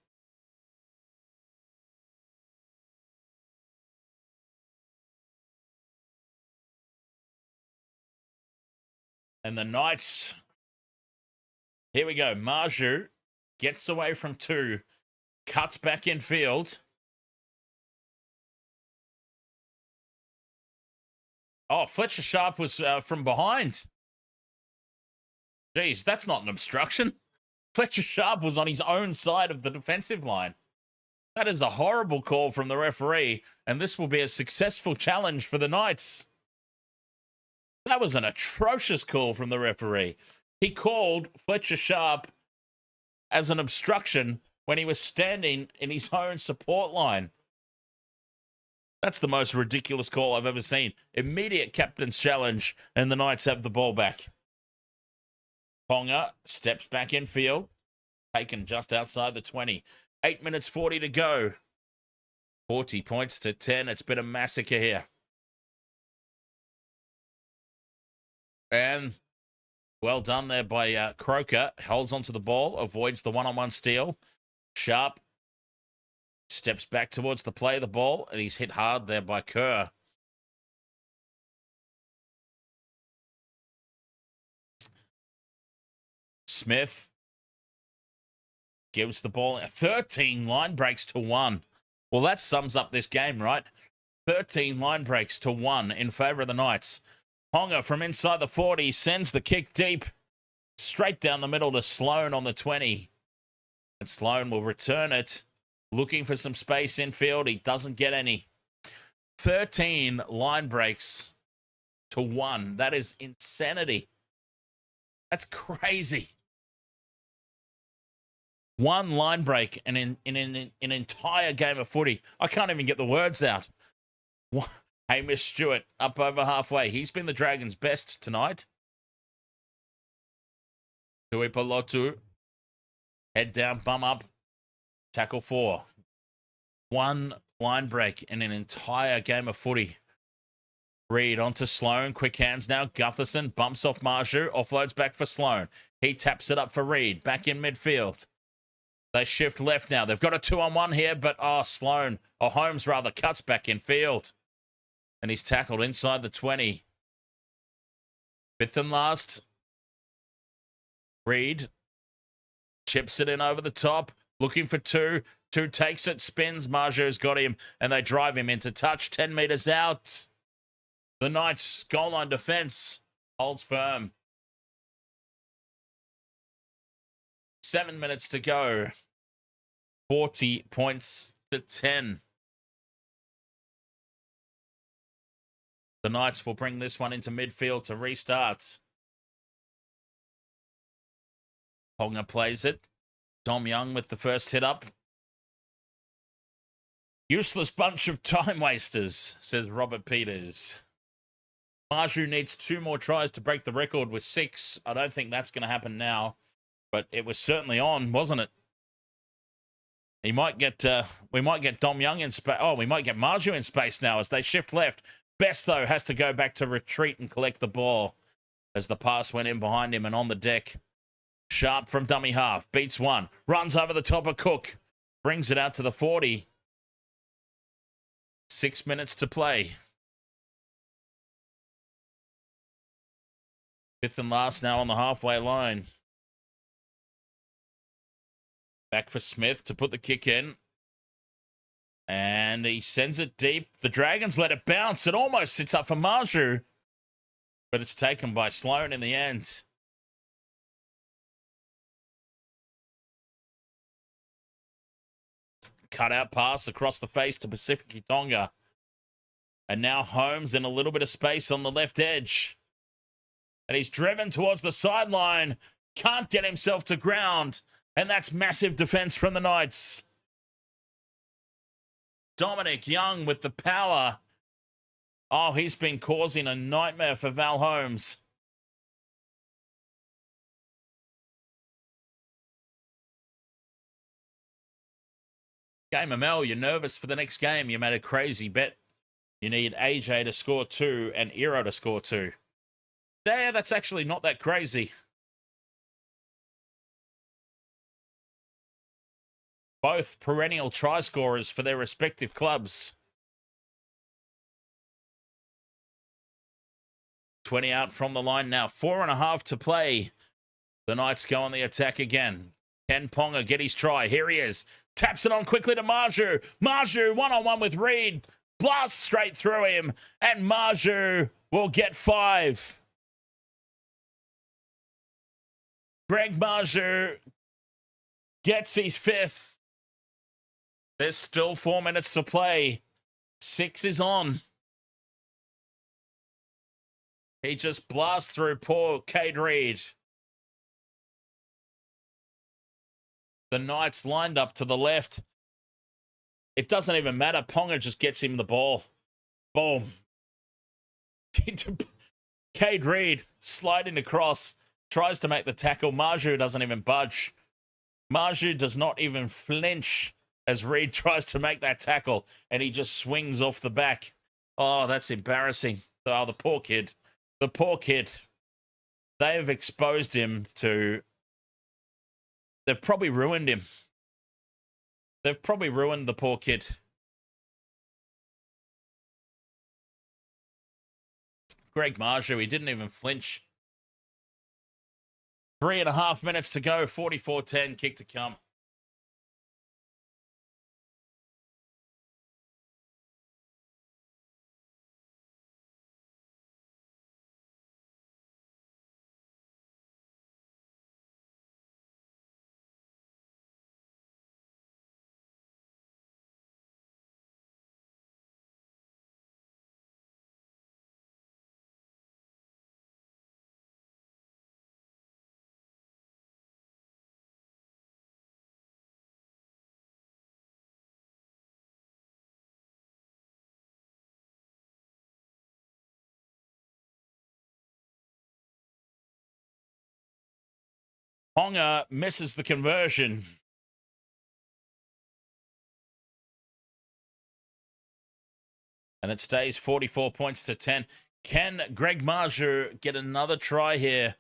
And the Knights... Here we go. Marju gets away from 2. Cuts back in field. Oh, Fletcher Sharp was from behind. Jeez, that's not an obstruction. Fletcher Sharp was on his own side of the defensive line. That is a horrible call from the referee, and this will be a successful challenge for the Knights. That was an atrocious call from the referee. He called Fletcher Sharp as an obstruction when he was standing in his own support line. That's the most ridiculous call I've ever seen. Immediate captain's challenge, and the Knights have the ball back. Ponga steps back in field, taken just outside the 20. 8 minutes 40 to go. 40 points to 10. It's been a massacre here. And well done there by Croker. Holds onto the ball, avoids the one-on-one steal. Sharp steps back towards the play of the ball, and he's hit hard there by Kerr. Smith gives the ball 13 line breaks to 1. Well, that sums up this game, right? 13 line breaks to 1 in favour of the Knights. Ponga from inside the 40 sends the kick deep, straight down the middle to Sloan on the 20. And Sloan will return it, looking for some space infield. He doesn't get any. 13 line breaks to 1. That is insanity. That's crazy. 1 line break and in an entire game of footy. I can't even get the words out. Hamish Stewart up over halfway. He's been the Dragons' best tonight. Tuipolotu. Head down, bum up. Tackle 4. 1 line break in an entire game of footy. Reed onto Sloan. Quick hands now. Gutherson bumps off Marju. Offloads back for Sloan. He taps it up for Reed. Back in midfield. They shift left now. They've got a 2-on-1 here, but Sloan, or Holmes rather, cuts back in field. And he's tackled inside the 20. 5th and last. Reed chips it in over the top. Looking for 2. 2 takes it, spins. Marju's got him, and they drive him into touch. 10 metres out. The Knights' goal line defence holds firm. 7 minutes to go. 40 points to 10. The Knights will bring this one into midfield to restart. Ponga plays it. Dom Young with the first hit up. Useless bunch of time wasters, says Robert Peters. Marju needs 2 more tries to break the record with 6. I don't think that's going to happen now, but it was certainly on, wasn't it? He might get, we might get Dom Young in space. Oh, we might get Marju in space now as they shift left. Best, though, has to go back to retreat and collect the ball as the pass went in behind him and on the deck. Sharp from dummy half. Beats 1. Runs over the top of Cook. Brings it out to the 40. 6 minutes to play. 5th and last now on the halfway line. Back for Smith to put the kick in. And he sends it deep. The Dragons let it bounce. It almost sits up for Marju. But it's taken by Sloan in the end. Cutout pass across the face to Pacific Tonga. And now Holmes in a little bit of space on the left edge. And he's driven towards the sideline. Can't get himself to ground. And that's massive defense from the Knights. Dominic Young with the power. Oh, he's been causing a nightmare for Val Holmes. Game ML, you're nervous for the next game. You made a crazy bet. You need AJ to score 2 and Ero to score 2. Yeah, that's actually not that crazy. Both perennial try scorers for their respective clubs. 20 out from the line now. 4.5 to play. The Knights go on the attack again. Can Ponga get his try? Here he is. Taps it on quickly to Marju. Marju one-on-one with Reed. Blasts straight through him. And Marju will get 5. Greg Marju gets his 5th. There's still 4 minutes to play. 6 is on. He just blasts through poor Cade Reed. The Knights lined up to the left. It doesn't even matter. Ponga just gets him the ball. Boom. Cade Reed sliding across. Tries to make the tackle. Marju doesn't even budge. Marju does not even flinch as Reed tries to make that tackle. And he just swings off the back. Oh, that's embarrassing. Oh, the poor kid. The poor kid. they have exposed him to... They've probably ruined him. They've probably ruined the poor kid. Greg Marzhew, he didn't even flinch. 3.5 minutes to go, 44-10, kick to come. Ponga misses the conversion. And it stays 44 points to 10. Can Greg Marzhew get another try here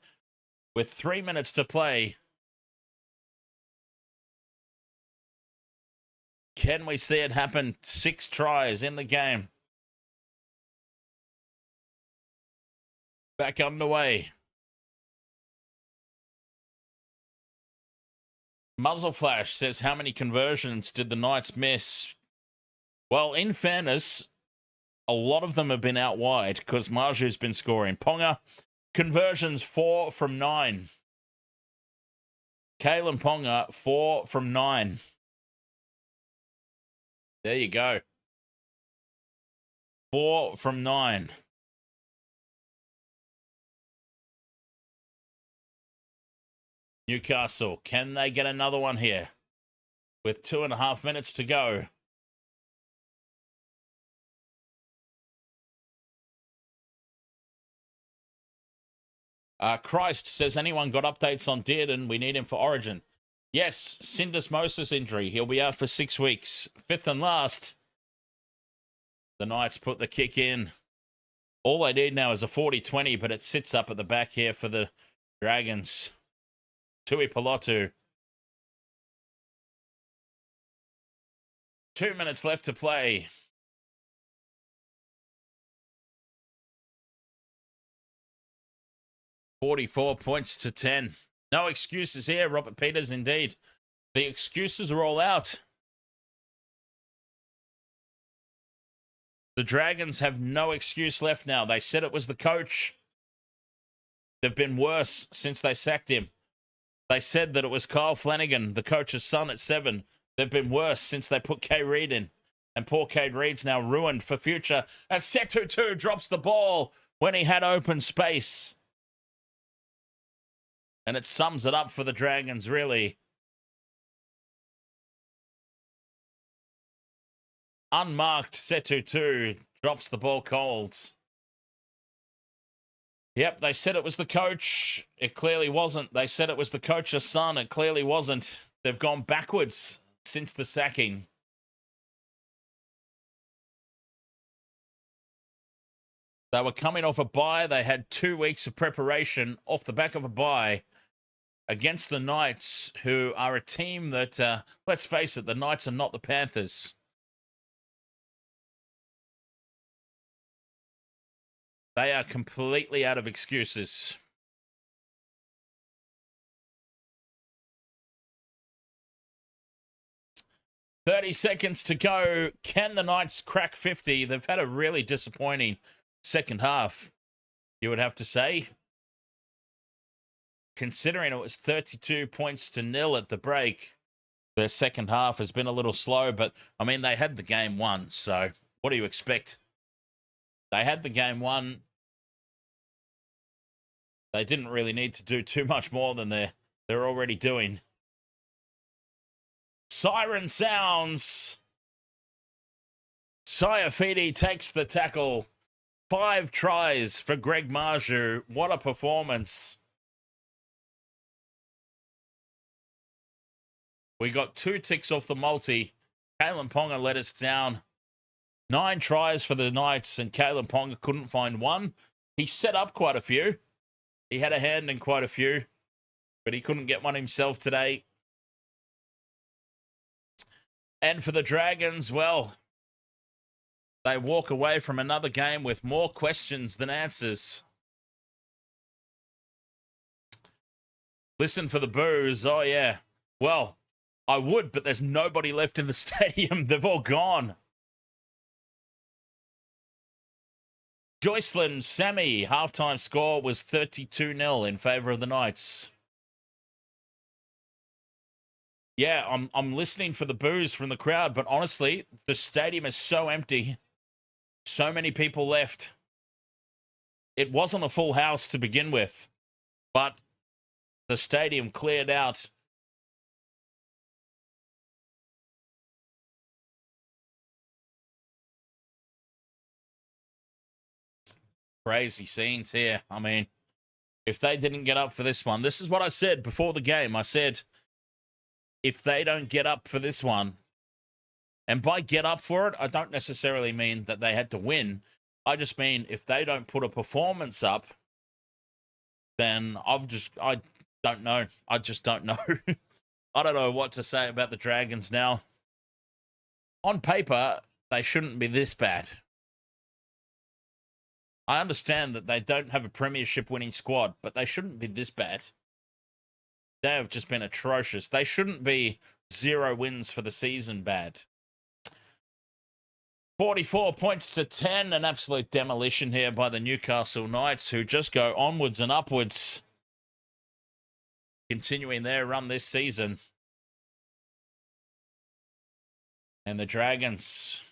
with 3 minutes to play? Can we see it happen? 6 tries in the game. Back underway. Muzzle Flash says, how many conversions did the Knights miss? Well, in fairness, a lot of them have been out wide because Marzhew's been scoring. Ponga, conversions 4 from 9. Kalyn Ponga, 4 from 9. There you go. 4 from 9. Newcastle, can they get another one here? With 2.5 minutes to go. Christ says, anyone got updates on Dearden? We need him for Origin. Yes, syndesmosis injury. He'll be out for 6 weeks. 5th and last. The Knights put the kick in. All they need now is a 40-20, but it sits up at the back here for the Dragons. Tui Pelotu. 2 minutes left to play. $44 points to 10. No excuses here, Robert Peters, indeed. The excuses are all out. The Dragons have no excuse left now. They said it was the coach. They've been worse since they sacked him. They said that it was Kyle Flanagan, the coach's son, at 7. They've been worse since they put Kay Reid in. And poor Kay Reid's now ruined for future as Setutu drops the ball when he had open space. And it sums it up for the Dragons, really. Unmarked Setutu drops the ball cold. Yep, they said it was the coach. It clearly wasn't. They said it was the coach's son. It clearly wasn't. They've gone backwards since the sacking. They were coming off a bye. They had 2 weeks of preparation off the back of a bye against the Knights, who are a team that, let's face it, the Knights are not the Panthers. They are completely out of excuses. $30 seconds to go. Can the Knights crack 50? They've had a really disappointing second half, you would have to say. Considering it was 32 points to 0 at the break, their second half has been a little slow, but, I mean, they had the game won, so what do you expect? They had the game won. They didn't really need to do too much more than they're already doing. Siren sounds. Saifidi takes the tackle. 5 tries for Greg Marzhew. What a performance. We got 2 ticks off the multi. Kalyn Ponga let us down. 9 tries for the Knights, and Kalyn Ponga couldn't find one. He set up quite a few. He had a hand in quite a few, but he couldn't get one himself today. And for the Dragons, well, they walk away from another game with more questions than answers. Listen for the boos. Oh, yeah. Well, I would, but there's nobody left in the stadium. They've all gone. Joycelyn, Sammy, halftime score was 32-0 in favour of the Knights. Yeah, I'm listening for the boos from the crowd, but honestly, the stadium is so empty. So many people left. It wasn't a full house to begin with, but the stadium cleared out. Crazy scenes here. I mean, if they didn't get up for this one, this is what I said before the game. I said, if they don't get up for this one, and by get up for it, I don't necessarily mean that they had to win. I just mean if they don't put a performance up, then I don't know. I just don't know. I don't know what to say about the Dragons now. On paper, they shouldn't be this bad. I understand that they don't have a premiership winning squad, but they shouldn't be this bad. They have just been atrocious. They shouldn't be 0 wins for the season bad. 44 points to 10, an absolute demolition here by the Newcastle Knights, who just go onwards and upwards, continuing their run this season. And the Dragons,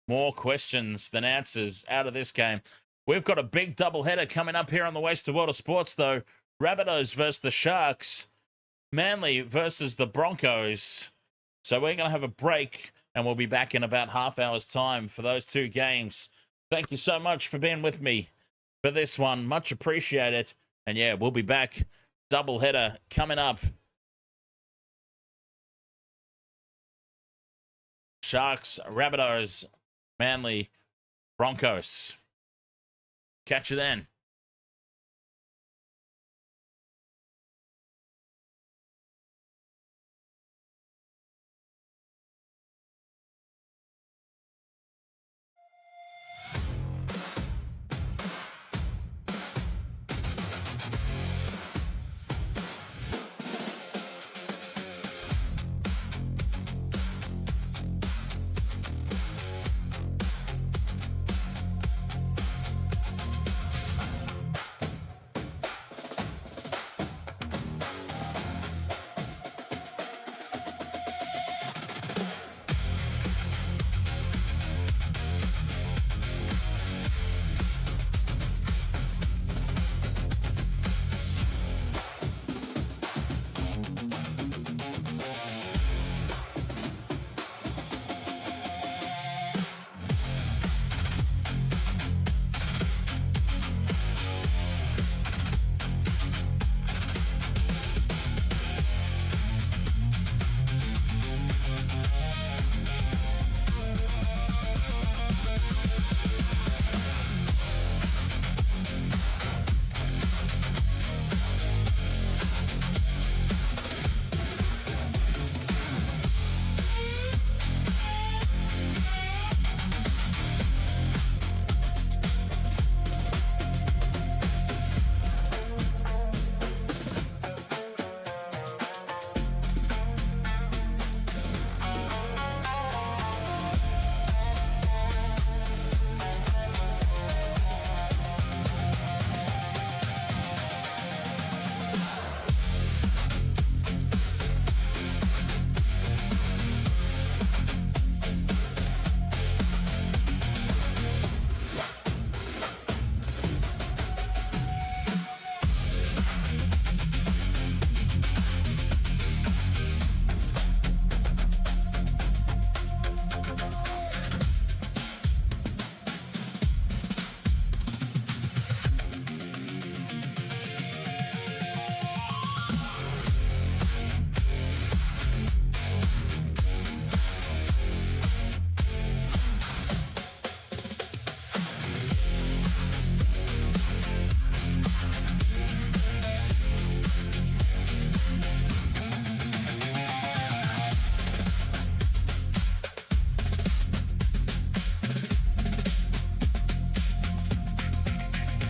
more questions than answers out of this game. We've got a big doubleheader coming up here on the Western World of Sports, though. Rabbitohs versus the Sharks. Manly versus the Broncos. So we're going to have a break, and we'll be back in about half hour's time for those two games. Thank you so much for being with me for this one. Much appreciated. And yeah, we'll be back. Doubleheader coming up. Sharks, Rabbitohs, Manly, Broncos. Catch you then.